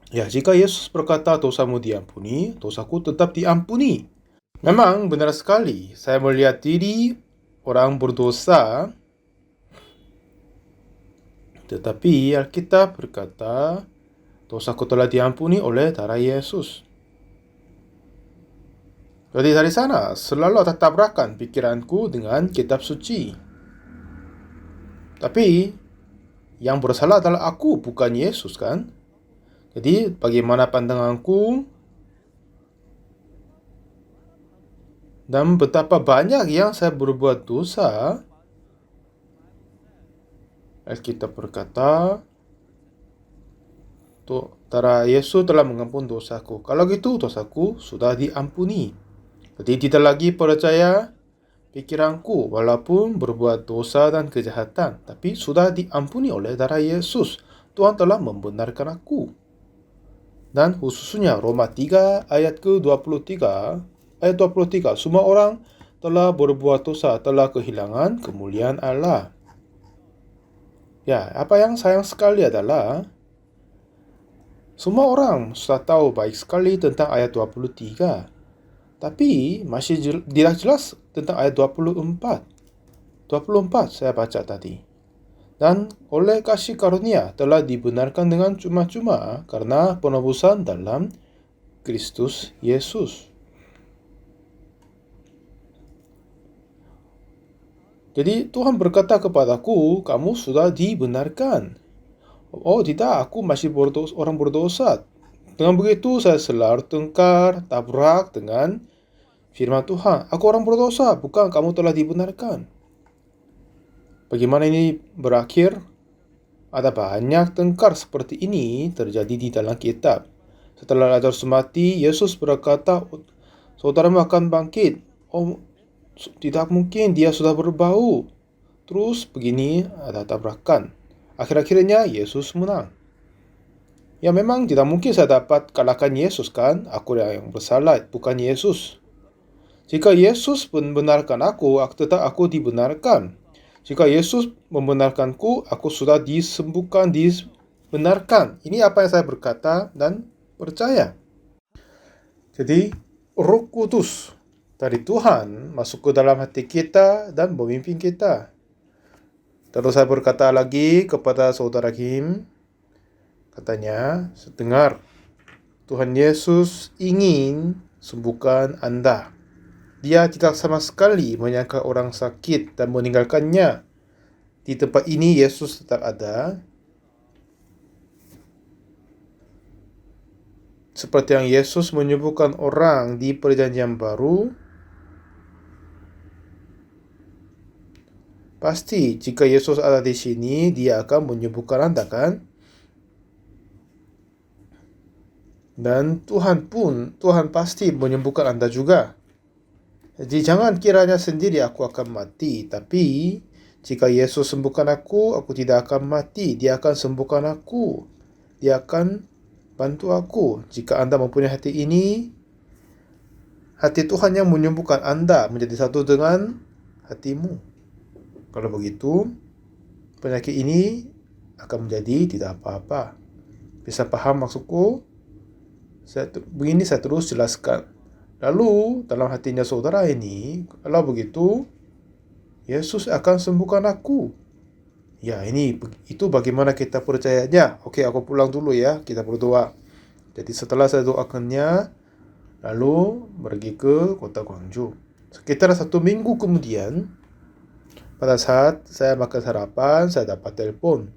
Ya, jika Yesus berkata dosamu diampuni, dosaku tetap diampuni. Memang benar sekali, saya melihat diri orang berdosa, tetapi Alkitab berkata, dosaku telah diampuni oleh darah Yesus. Jadi dari sana selalu ada tabrakan pikiranku dengan kitab suci. Tapi yang bersalah adalah aku, bukan Yesus kan? Jadi bagaimana pandanganku dan betapa banyak yang saya berbuat dosa. Alkitab berkata, darah Yesus telah mengampuni dosaku. Kalau gitu dosaku sudah diampuni. Jadi tidak lagi percaya pikiranku walaupun berbuat dosa dan kejahatan, tapi sudah diampuni oleh darah Yesus. Tuhan telah membenarkan aku. Dan khususnya Roma 3 ayat ke-23, ayat 23, semua orang telah berbuat dosa, telah kehilangan kemuliaan Allah. Ya, apa yang sayang sekali adalah semua orang sudah tahu baik sekali tentang ayat 23. Tapi masih tidak jelas tentang ayat 24. 24 saya baca tadi. Dan oleh kasih karunia telah dibenarkan dengan cuma-cuma karena penebusan dalam Kristus Yesus. Jadi Tuhan berkata kepadaku, kamu sudah dibenarkan. Oh tidak, aku masih orang berdosa. Dengan begitu saya selalu tengkar, tabrak dengan firman Tuhan. Aku orang berdosa, bukan kamu telah dibenarkan. Bagaimana ini berakhir? Ada banyak tengkar seperti ini terjadi di dalam kitab. Setelah Lazarus mati, Yesus berkata, saudaramu akan bangkit. Oh, tidak mungkin, dia sudah berbau. Terus begini ada tabrakan. Akhir-akhirnya Yesus menang. Ya memang tidak mungkin saya dapat kalahkan Yesus kan? Aku yang bersalah, bukan Yesus. Jika Yesus membenarkan aku tetap aku dibenarkan. Jika Yesus membenarkanku, aku sudah disembuhkan, dibenarkan. Ini apa yang saya berkata dan percaya. Jadi, Roh Kudus dari Tuhan masuk ke dalam hati kita dan memimpin kita. Terus saya berkata lagi kepada saudara Kim, katanya, dengar, Tuhan Yesus ingin sembuhkan Anda. Dia tidak sama sekali menyangka orang sakit dan meninggalkannya. Di tempat ini Yesus tetap ada. Seperti yang Yesus menyembuhkan orang di Perjanjian Baru, pasti jika Yesus ada di sini, dia akan menyembuhkan Anda, kan? Dan Tuhan pasti menyembuhkan Anda juga. Jadi jangan kiranya sendiri aku akan mati, tapi jika Yesus sembuhkan aku tidak akan mati. Dia akan sembuhkan aku. Dia akan bantu aku. Jika Anda mempunyai hati ini, hati Tuhan yang menyembuhkan Anda menjadi satu dengan hatimu. Kalau begitu, penyakit ini akan menjadi tidak apa-apa. Bisa paham maksudku? Saya terus jelaskan. Lalu, dalam hatinya saudara ini, kalau begitu, Yesus akan sembuhkan aku. Ya, itu bagaimana kita percayanya. Oke, aku pulang dulu ya, kita berdoa. Jadi setelah saya doakannya, lalu pergi ke kota Gwangju. Sekitar 1 minggu kemudian, pada saat saya makan sarapan, saya dapat telepon.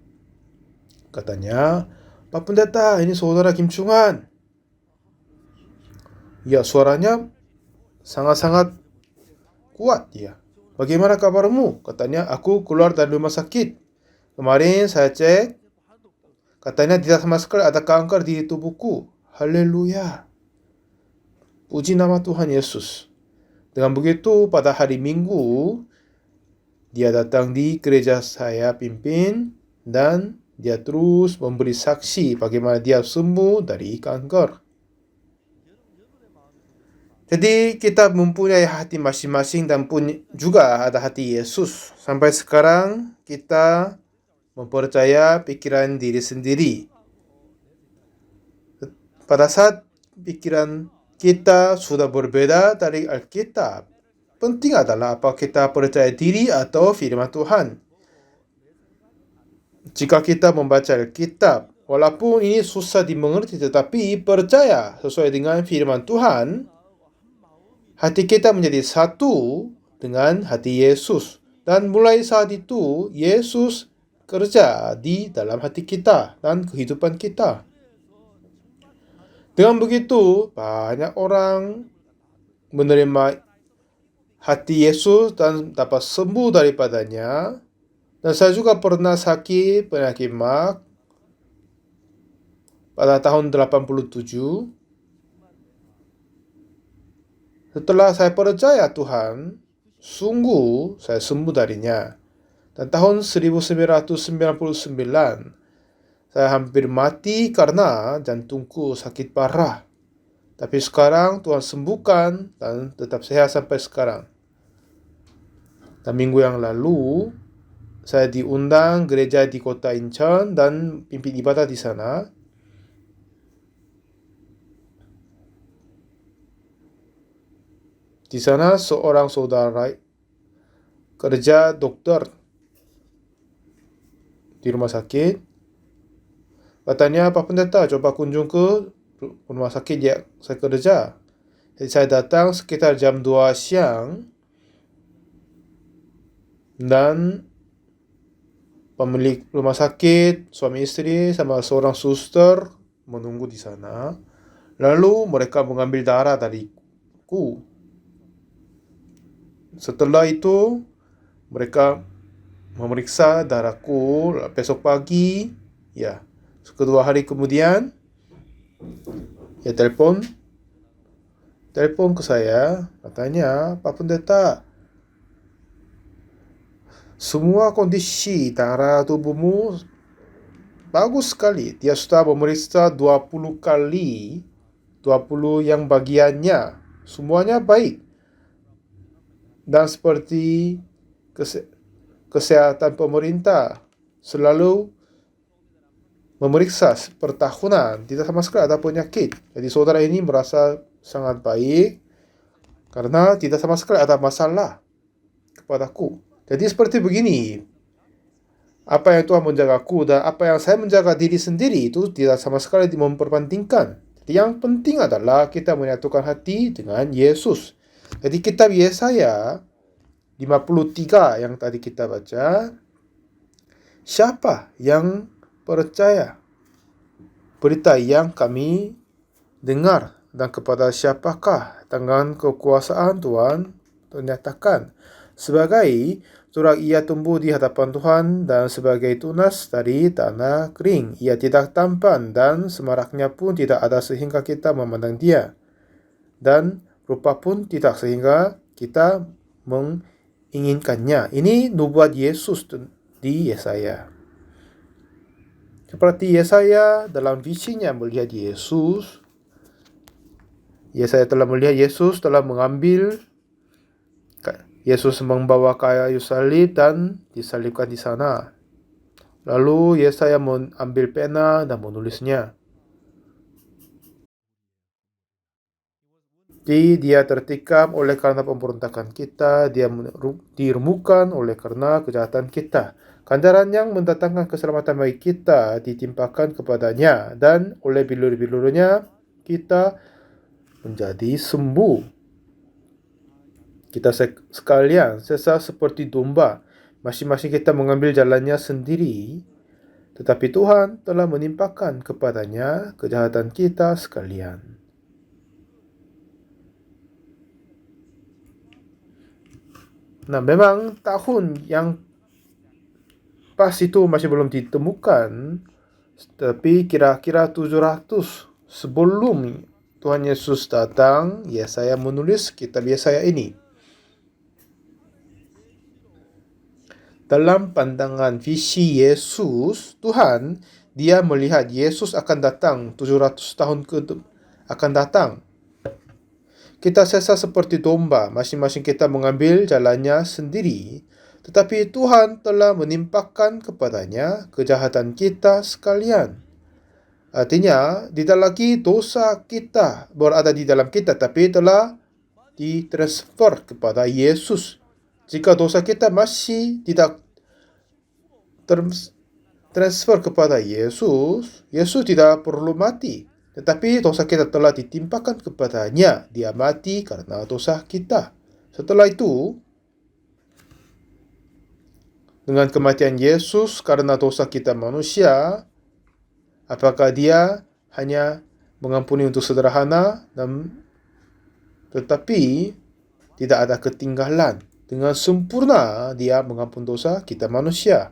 Katanya, Pak Pendeta, ini saudara Kim Chung-han. Ya, suaranya sangat-sangat kuat ya. Bagaimana kabarmu? Katanya, aku keluar dari rumah sakit. Kemarin saya cek, katanya tidak sama sekali ada kanker di tubuhku. Haleluya. Puji nama Tuhan Yesus. Dengan begitu, pada hari Minggu, dia datang di gereja saya pimpin, dan dia terus memberi saksi bagaimana dia sembuh dari kanker. Jadi kita mempunyai hati masing-masing dan pun juga ada hati Yesus. Sampai sekarang kita mempercaya pikiran diri sendiri. Pada saat pikiran kita sudah berbeda dari Alkitab, penting adalah apa kita percaya diri atau firman Tuhan. Jika kita membaca Alkitab, walaupun ini susah dimengerti, tetapi percaya sesuai dengan firman Tuhan, hati kita menjadi satu dengan hati Yesus. Dan mulai saat itu, Yesus kerja di dalam hati kita dan kehidupan kita. Dengan begitu, banyak orang menerima hati Yesus dan dapat sembuh daripadanya. Dan saya juga pernah sakit penyakit MAC pada tahun 87. Setelah saya percaya Tuhan, sungguh saya sembuh darinya. Dan tahun 1999, saya hampir mati karena jantungku sakit parah. Tapi sekarang Tuhan sembuhkan dan tetap sehat sampai sekarang. Dan minggu yang lalu, saya diundang gereja di kota Incheon dan pimpin ibadah di sana. Di sana seorang saudara kerja dokter di rumah sakit. Katanya, Pak Pendeta, coba kunjung ke rumah sakit ya saya kerja. Jadi saya datang sekitar jam 2 siang. Dan pemilik rumah sakit, suami istri, sama seorang suster menunggu di sana. Lalu mereka mengambil darah dariku. Setelah itu, mereka memeriksa darahku besok pagi. Ya, kedua hari kemudian, ya telepon ke saya. Katanya, Pak Pendeta, semua kondisi darah tubuhmu bagus sekali. Dia sudah memeriksa 20 kali, 20 yang bagiannya. Semuanya baik. Dan seperti kesehatan pemerintah selalu memeriksa per tahunan, tidak sama sekali ada penyakit. Jadi saudara ini merasa sangat baik. karena tidak sama sekali ada masalah kepadaku. Jadi seperti begini, apa yang Tuhan menjagaku dan apa yang saya menjaga diri sendiri itu tidak sama sekali memperbandingkan. Jadi yang penting adalah kita menyatukan hati dengan Yesus. Jadi kitab Yesaya 53 yang tadi kita baca, siapa yang percaya berita yang kami dengar dan kepada siapakah tangan kekuasaan Tuhan ternyatakan sebagai surat ia tumbuh di hadapan Tuhan dan sebagai tunas dari tanah kering. Ia tidak tampan dan semaraknya pun tidak ada sehingga kita memandang dia. Dan rupa pun tidak sehingga kita menginginkannya. Ini nubuat Yesus di Yesaya. Seperti Yesaya dalam visinya melihat Yesus, Yesaya telah melihat Yesus telah mengambil Yesus membawa kayu salib dan disalibkan di sana. Lalu Yesaya mengambil pena dan menulisnya. Dia tertikam oleh karena pemberontakan kita, dia diremukkan oleh karena kejahatan kita. Ganjaran yang mendatangkan keselamatan bagi kita ditimpakan kepadanya, dan oleh bilur-bilurunya kita menjadi sembuh. Kita sekalian sesat seperti domba, masing-masing kita mengambil jalannya sendiri, tetapi Tuhan telah menimpakan kepadanya kejahatan kita sekalian. Nah, memang tahun yang pas itu masih belum ditemukan, tapi kira-kira 700 sebelum Tuhan Yesus datang, Yesaya menulis kitab Yesaya ini. Dalam pandangan visi Yesus, Tuhan, dia melihat Yesus akan datang 700 tahun akan datang. Kita sesat seperti domba, masing-masing kita mengambil jalannya sendiri. Tetapi Tuhan telah menimpakan kepadanya kejahatan kita sekalian. Artinya, tidak lagi dosa kita berada di dalam kita, tapi telah ditransfer kepada Yesus. Jika dosa kita masih tidak transfer kepada Yesus, Yesus tidak perlu mati. Tetapi dosa kita telah ditimpakan kepadanya. Dia mati karena dosa kita. Setelah itu, dengan kematian Yesus karena dosa kita manusia, apakah dia hanya mengampuni untuk sederhana, tetapi tidak ada ketinggalan. Dengan sempurna dia mengampuni dosa kita manusia.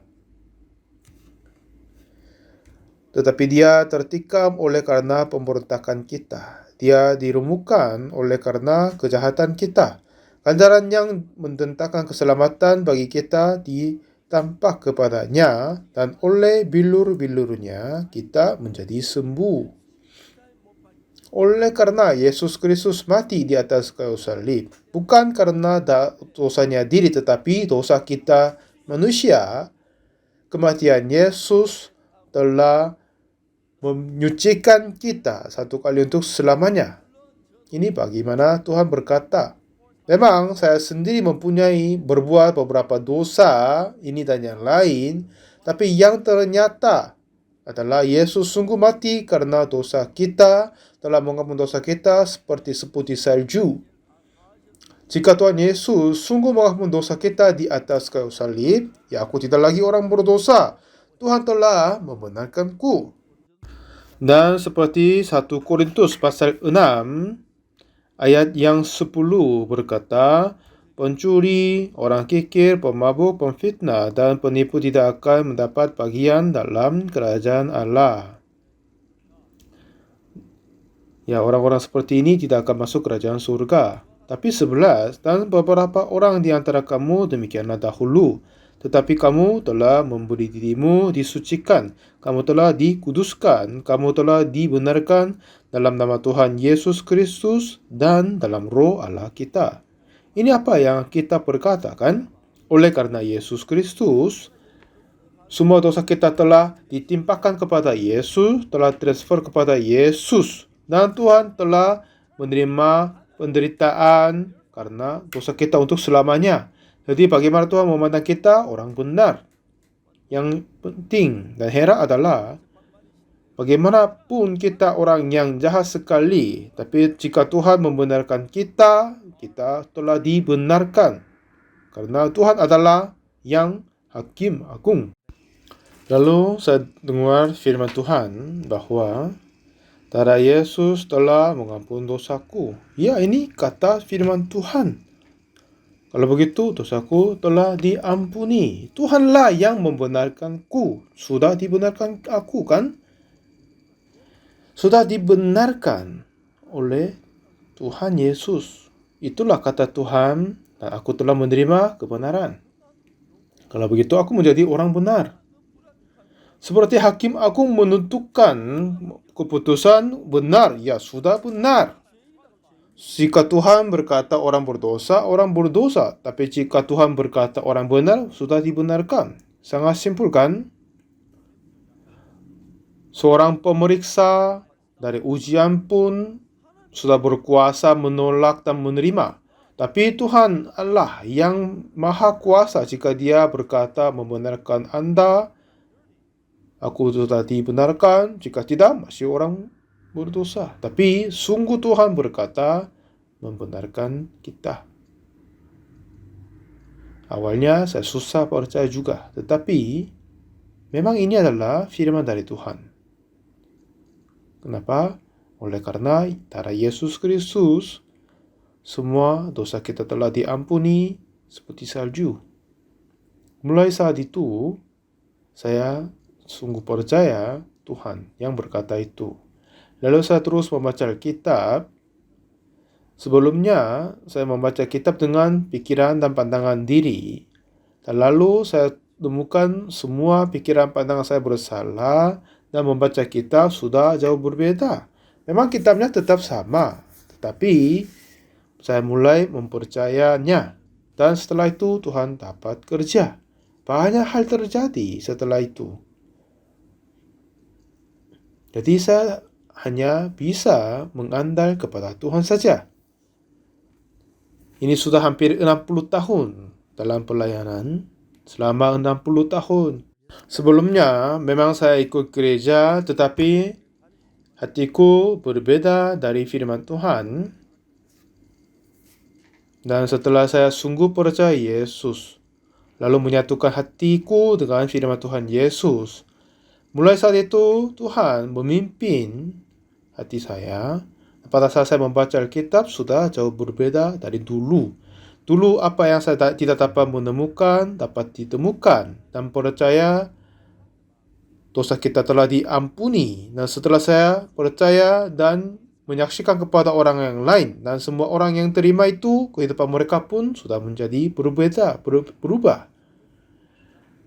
Tetapi dia tertikam oleh karena pemberontakan kita. Dia diremukkan oleh karena kejahatan kita. Ganjaran yang mendatangkan keselamatan bagi kita ditampak kepadanya, dan oleh bilur-bilurnya kita menjadi sembuh. Oleh karena Yesus Kristus mati di atas kayu salib, bukan karena dosanya diri, tetapi dosa kita manusia, kematian Yesus telah menyucikan kita satu kali untuk selamanya. Ini bagaimana Tuhan berkata, memang saya sendiri berbuat beberapa dosa, ini dan yang lain, tapi yang ternyata adalah Yesus sungguh mati karena dosa kita, telah mengampuni dosa kita seperti seputih salju. Jika Tuhan Yesus sungguh mengampuni dosa kita di atas kayu salib, ya aku tidak lagi orang berdosa. Tuhan telah membenarkanku. Dan seperti 1 Korintus pasal 6 ayat yang 10 berkata, pencuri, orang kikir, pemabuk, pemfitnah, dan penipu tidak akan mendapat bagian dalam kerajaan Allah. Ya, orang-orang seperti ini tidak akan masuk kerajaan surga. Tapi 11, dan beberapa orang di antara kamu demikianlah dahulu. Tetapi kamu telah memberi dirimu disucikan, kamu telah dikuduskan, kamu telah dibenarkan dalam nama Tuhan Yesus Kristus dan dalam roh Allah kita. Ini apa yang kita perkatakan? Oleh karena Yesus Kristus, semua dosa kita telah ditimpakan kepada Yesus, telah transfer kepada Yesus. Dan Tuhan telah menerima penderitaan karena dosa kita untuk selamanya. Jadi bagaimana Tuhan memandang kita? Orang benar. Yang penting dan heran adalah bagaimanapun kita orang yang jahat sekali, tapi jika Tuhan membenarkan kita, kita telah dibenarkan. Karena Tuhan adalah yang Hakim Agung. Lalu saya dengar firman Tuhan bahwa darah Yesus telah mengampuni dosaku. Ya, ini kata firman Tuhan. Kalau begitu, dosaku telah diampuni. Tuhanlah yang membenarkanku. Sudah dibenarkan aku kan? Sudah dibenarkan oleh Tuhan Yesus. Itulah kata Tuhan, dan aku telah menerima kebenaran. Kalau begitu, aku menjadi orang benar. Seperti Hakim Agung menentukan keputusan benar, ya sudah benar. Jika Tuhan berkata orang berdosa, orang berdosa. Tapi jika Tuhan berkata orang benar, sudah dibenarkan. Sangat simpel kan? Seorang pemeriksa dari ujian pun sudah berkuasa menolak dan menerima. Tapi Tuhan Allah yang maha kuasa jika dia berkata membenarkan Anda, aku sudah dibenarkan, jika tidak masih orang berdosa. Tapi sungguh Tuhan berkata membenarkan kita. Awalnya saya susah percaya juga, tetapi memang ini adalah firman dari Tuhan. Kenapa? Oleh karena darah Yesus Kristus, semua dosa kita telah diampuni seperti salju. Mulai saat itu, saya sungguh percaya Tuhan yang berkata itu. Lalu saya terus membaca Alkitab. Sebelumnya, saya membaca kitab dengan pikiran dan pandangan diri. Dan lalu saya temukan semua pikiran pandangan saya bersalah dan membaca kitab sudah jauh berbeda. Memang kitabnya tetap sama, tetapi saya mulai mempercayainya. Dan setelah itu Tuhan dapat kerja. Banyak hal terjadi setelah itu. Jadi saya hanya bisa mengandal kepada Tuhan saja. Ini sudah hampir 60 tahun dalam pelayanan. Selama 60 tahun. Sebelumnya memang saya ikut gereja, tetapi hatiku berbeda dari firman Tuhan. Dan setelah saya sungguh percaya Yesus, lalu menyatukan hatiku dengan firman Tuhan Yesus, mulai saat itu Tuhan memimpin hati saya. Pada saat saya membaca Alkitab sudah jauh berbeda dari dulu. Dulu apa yang saya tidak dapat menemukan, dapat ditemukan. Dan percaya dosa kita telah diampuni. Dan setelah saya percaya dan menyaksikan kepada orang yang lain, dan semua orang yang terima itu, kehidupan mereka pun sudah menjadi berubah.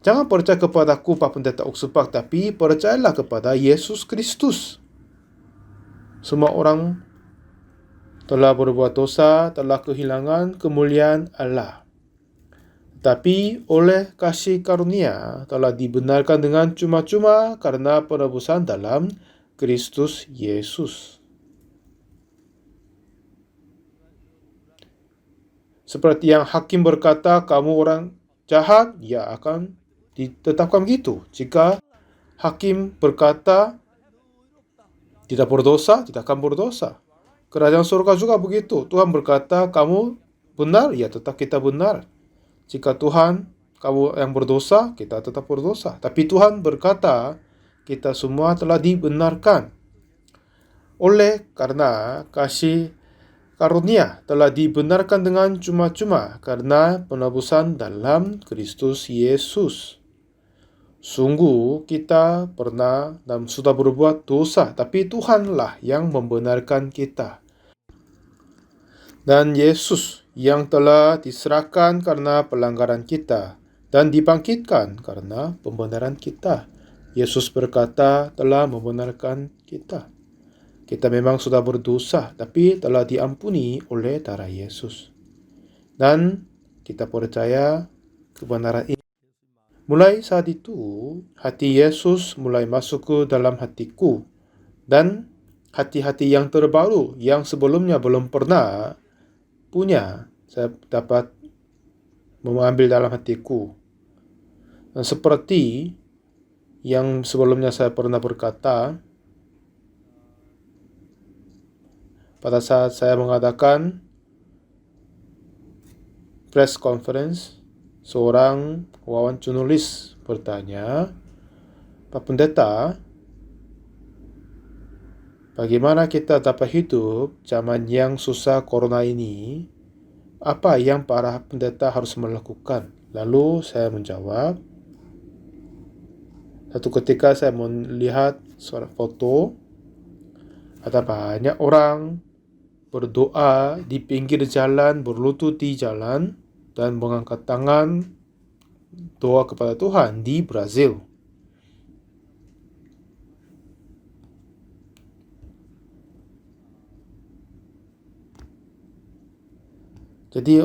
Jangan percaya kepadaku Pak Pendeta Oksupak, tapi percayalah kepada Yesus Kristus. Semua orang telah berbuat dosa, telah kehilangan kemuliaan Allah. Tapi oleh kasih karunia telah dibenarkan dengan cuma-cuma karena penebusan dalam Kristus Yesus. Seperti yang hakim berkata, kamu orang jahat, ya akan ditetapkan begitu. Jika hakim berkata tidak berdosa, tidak akan berdosa. Kerajaan surga juga begitu. Tuhan berkata, kamu benar, ya tetap kita benar. Jika Tuhan, kamu yang berdosa, kita tetap berdosa. Tapi Tuhan berkata, kita semua telah dibenarkan. Oleh karena kasih karunia telah dibenarkan dengan cuma-cuma karena penebusan dalam Kristus Yesus. Sungguh kita pernah dan sudah berbuat dosa, tapi Tuhanlah yang membenarkan kita. Dan Yesus yang telah diserahkan karena pelanggaran kita dan dibangkitkan karena pembenaran kita. Yesus berkata telah membenarkan kita. Kita memang sudah berdosa, tapi telah diampuni oleh darah Yesus. Dan kita percaya kebenaran ini. Mulai saat itu, hati Yesus mulai masuk ke dalam hatiku. Dan hati-hati yang terbaru, yang sebelumnya belum pernah punya, saya dapat mengambil dalam hatiku. Dan seperti yang sebelumnya saya pernah berkata, pada saat saya mengadakan press conference, seorang jurnalis bertanya, Pak Pendeta, bagaimana kita dapat hidup zaman yang susah corona ini? Apa yang para pendeta harus melakukan? Lalu saya menjawab, satu ketika saya melihat suatu foto, ada banyak orang berdoa di pinggir jalan, berlutut di jalan, dan mengangkat tangan doa kepada Tuhan di Brazil. Jadi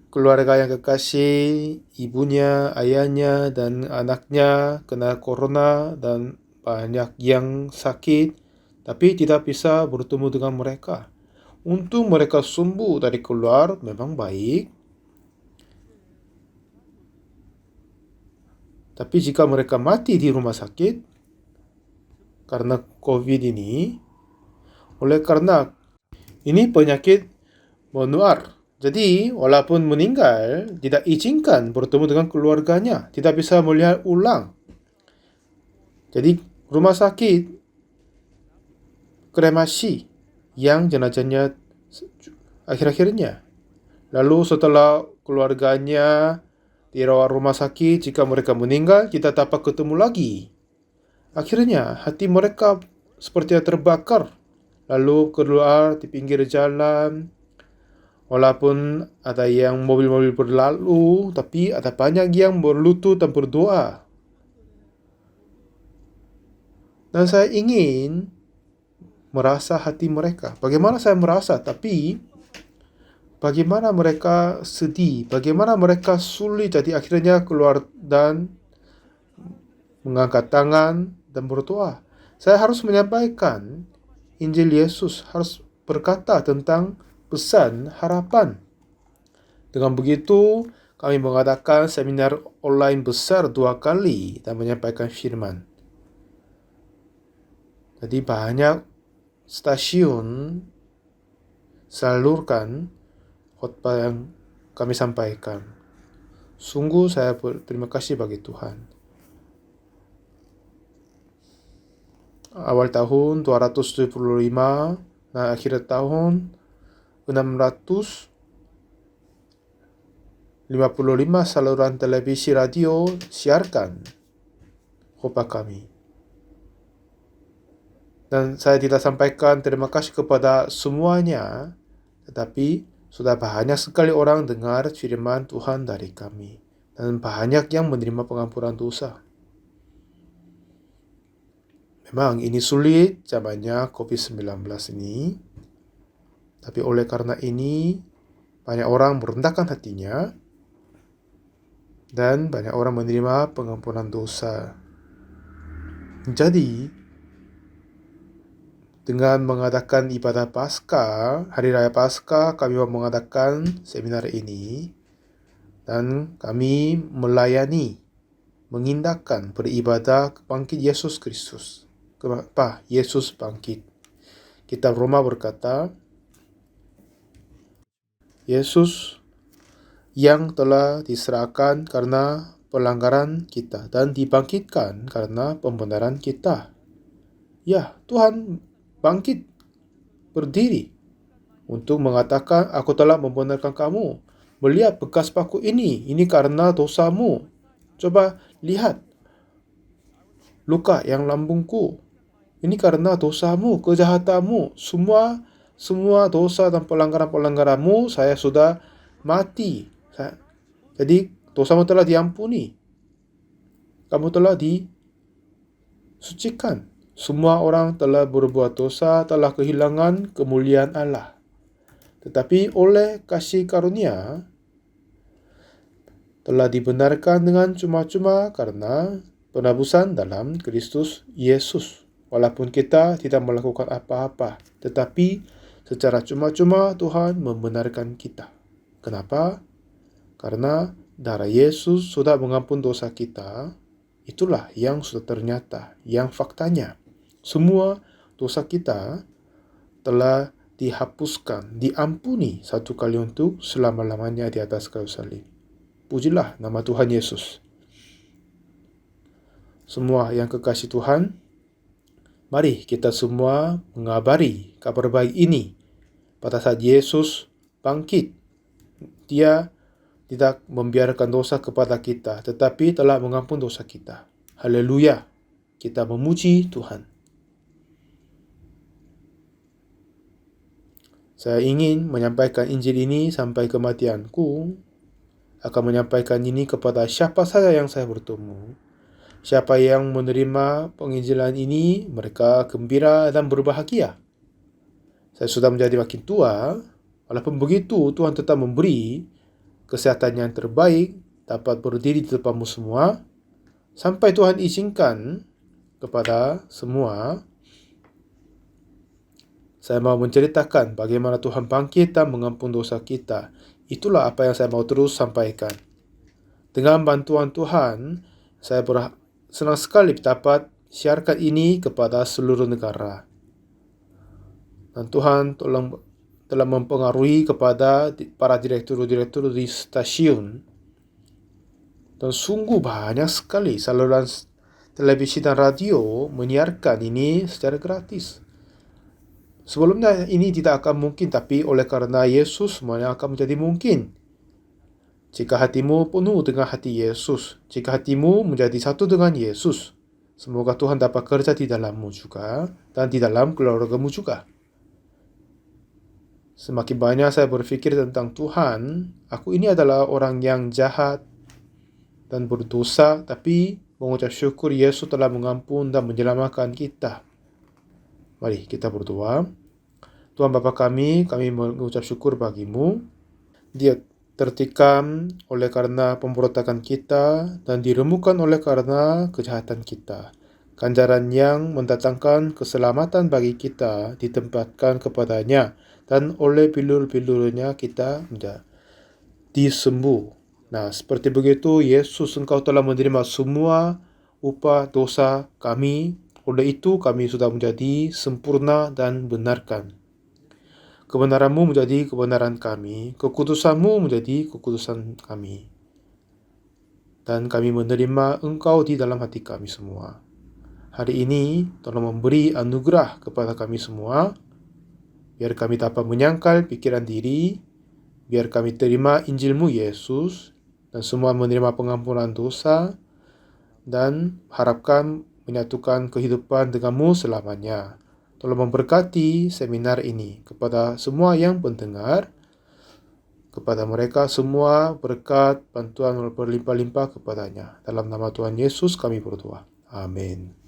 keluarga yang kekasih, ibunya, ayahnya, dan anaknya kena corona dan banyak yang sakit, tapi tidak bisa bertemu dengan mereka. Untuk mereka sembuh dari keluar memang baik, tapi jika mereka mati di rumah sakit karena COVID ini, oleh karena ini penyakit menular. Jadi, walaupun meninggal, tidak izinkan bertemu dengan keluarganya, tidak bisa melihat ulang. Jadi, rumah sakit kremasi yang jenazahnya akhir-akhirnya. Lalu setelah keluarganya dirawat rumah sakit, jika mereka meninggal, kita dapat ketemu lagi. Akhirnya, hati mereka seperti terbakar. Lalu keluar di pinggir jalan, walaupun ada yang mobil-mobil berlalu, tapi ada banyak yang berlutut dan berdoa. Dan saya ingin merasa hati mereka. Bagaimana saya merasa, tapi bagaimana mereka sedih, bagaimana mereka sulit, jadi akhirnya keluar dan mengangkat tangan dan berdoa. Saya harus menyampaikan Injil Yesus, harus berkata tentang pesan harapan. Dengan begitu, kami mengadakan seminar online besar 2 kali dan menyampaikan firman. Jadi banyak stasiun salurkan khotbah yang kami sampaikan. Sungguh saya berterima kasih bagi Tuhan. Awal tahun 275 dan akhir tahun 655 saluran televisi radio siarkan khotbah kami. Dan saya tidak sampaikan terima kasih kepada semuanya, tetapi sudah banyak sekali orang dengar firman Tuhan dari kami. Dan banyak yang menerima pengampunan dosa. Memang ini sulit zamannya COVID-19 ini. Tapi oleh karena ini, banyak orang merendahkan hatinya dan banyak orang menerima pengampunan dosa. Jadi, dengan mengadakan ibadah Paskah, Hari Raya Paskah, kami mengadakan seminar ini dan kami melayani, mengindahkan beribadah bangkit Yesus Kristus. Kenapa Yesus bangkit? Kitab Roma berkata, Yesus yang telah diserahkan karena pelanggaran kita dan dibangkitkan karena pembenaran kita. Ya, Tuhan bangkit, berdiri untuk mengatakan, aku telah membenarkan kamu. Melihat bekas paku ini karena dosamu. Coba lihat luka yang lambungku. Ini karena dosamu, kejahatanmu, semua dosa dan pelanggaran-pelanggaranmu saya sudah mati. Jadi dosamu telah diampuni. Kamu telah disucikan. Semua orang telah berbuat dosa, telah kehilangan kemuliaan Allah. Tetapi oleh kasih karunia telah dibenarkan dengan cuma-cuma karena penebusan dalam Kristus Yesus. Walaupun kita tidak melakukan apa-apa, tetapi secara cuma-cuma Tuhan membenarkan kita. Kenapa? Karena darah Yesus sudah mengampun dosa kita. Itulah yang sudah ternyata, yang faktanya. Semua dosa kita telah dihapuskan, diampuni satu kali untuk selama-lamanya di atas kayu salib. Pujilah nama Tuhan Yesus. Semua yang kekasih Tuhan, mari kita semua mengabari kabar baik ini. Pada saat Yesus bangkit, Dia tidak membiarkan dosa kepada kita, tetapi telah mengampun dosa kita. Haleluya, kita memuji Tuhan. Saya ingin menyampaikan Injil ini sampai kematianku, akan menyampaikan ini kepada siapa saja yang saya bertemu. Siapa yang menerima penginjilan ini, mereka gembira dan berbahagia. Saya sudah menjadi makin tua, walaupun begitu Tuhan tetap memberi kesehatan yang terbaik, dapat berdiri di depanmu semua, sampai Tuhan izinkan kepada semua. Saya mau menceritakan bagaimana Tuhan bangkit dan mengampun dosa kita. Itulah apa yang saya mau terus sampaikan. Dengan bantuan Tuhan, saya senang sekali dapat siarkan ini kepada seluruh negara. Dan Tuhan telah mempengaruhi kepada para direktur-direktur di stasiun. Dan sungguh banyak sekali saluran televisi dan radio menyiarkan ini secara gratis. Sebelumnya ini tidak akan mungkin, tapi oleh karena Yesus semuanya akan menjadi mungkin. Jika hatimu penuh dengan hati Yesus, jika hatimu menjadi satu dengan Yesus, semoga Tuhan dapat kerja di dalammu juga, dan di dalam keluargamu juga. Semakin banyak saya berpikir tentang Tuhan, aku ini adalah orang yang jahat dan berdosa, tapi mengucap syukur Yesus telah mengampun dan menyelamatkan kita. Mari kita berdoa. Tuhan Bapa kami mengucap syukur bagimu. Dia tertikam oleh karena pemberontakan kita dan diremukkan oleh karena kejahatan kita. Ganjaran yang mendatangkan keselamatan bagi kita ditempatkan kepadanya, dan oleh bilur-bilurnya kita disembuh. Nah, seperti begitu Yesus, Engkau telah menerima semua upah dosa kami. Oleh itu kami sudah menjadi sempurna dan benarkan. Kebenaran-Mu menjadi kebenaran kami, kekudusan-Mu menjadi kekudusan kami. Dan kami menerima Engkau di dalam hati kami semua. Hari ini tolong memberi anugerah kepada kami semua, biar kami dapat menyangkal pikiran diri, biar kami terima Injil-Mu Yesus, dan semua menerima pengampunan dosa, dan harapkan menyatukan kehidupan denganmu selamanya. Tolong memberkati seminar ini kepada semua yang pendengar, kepada mereka semua berkat bantuan berlimpah-limpah kepadanya. Dalam nama Tuhan Yesus kami berdoa. Amin.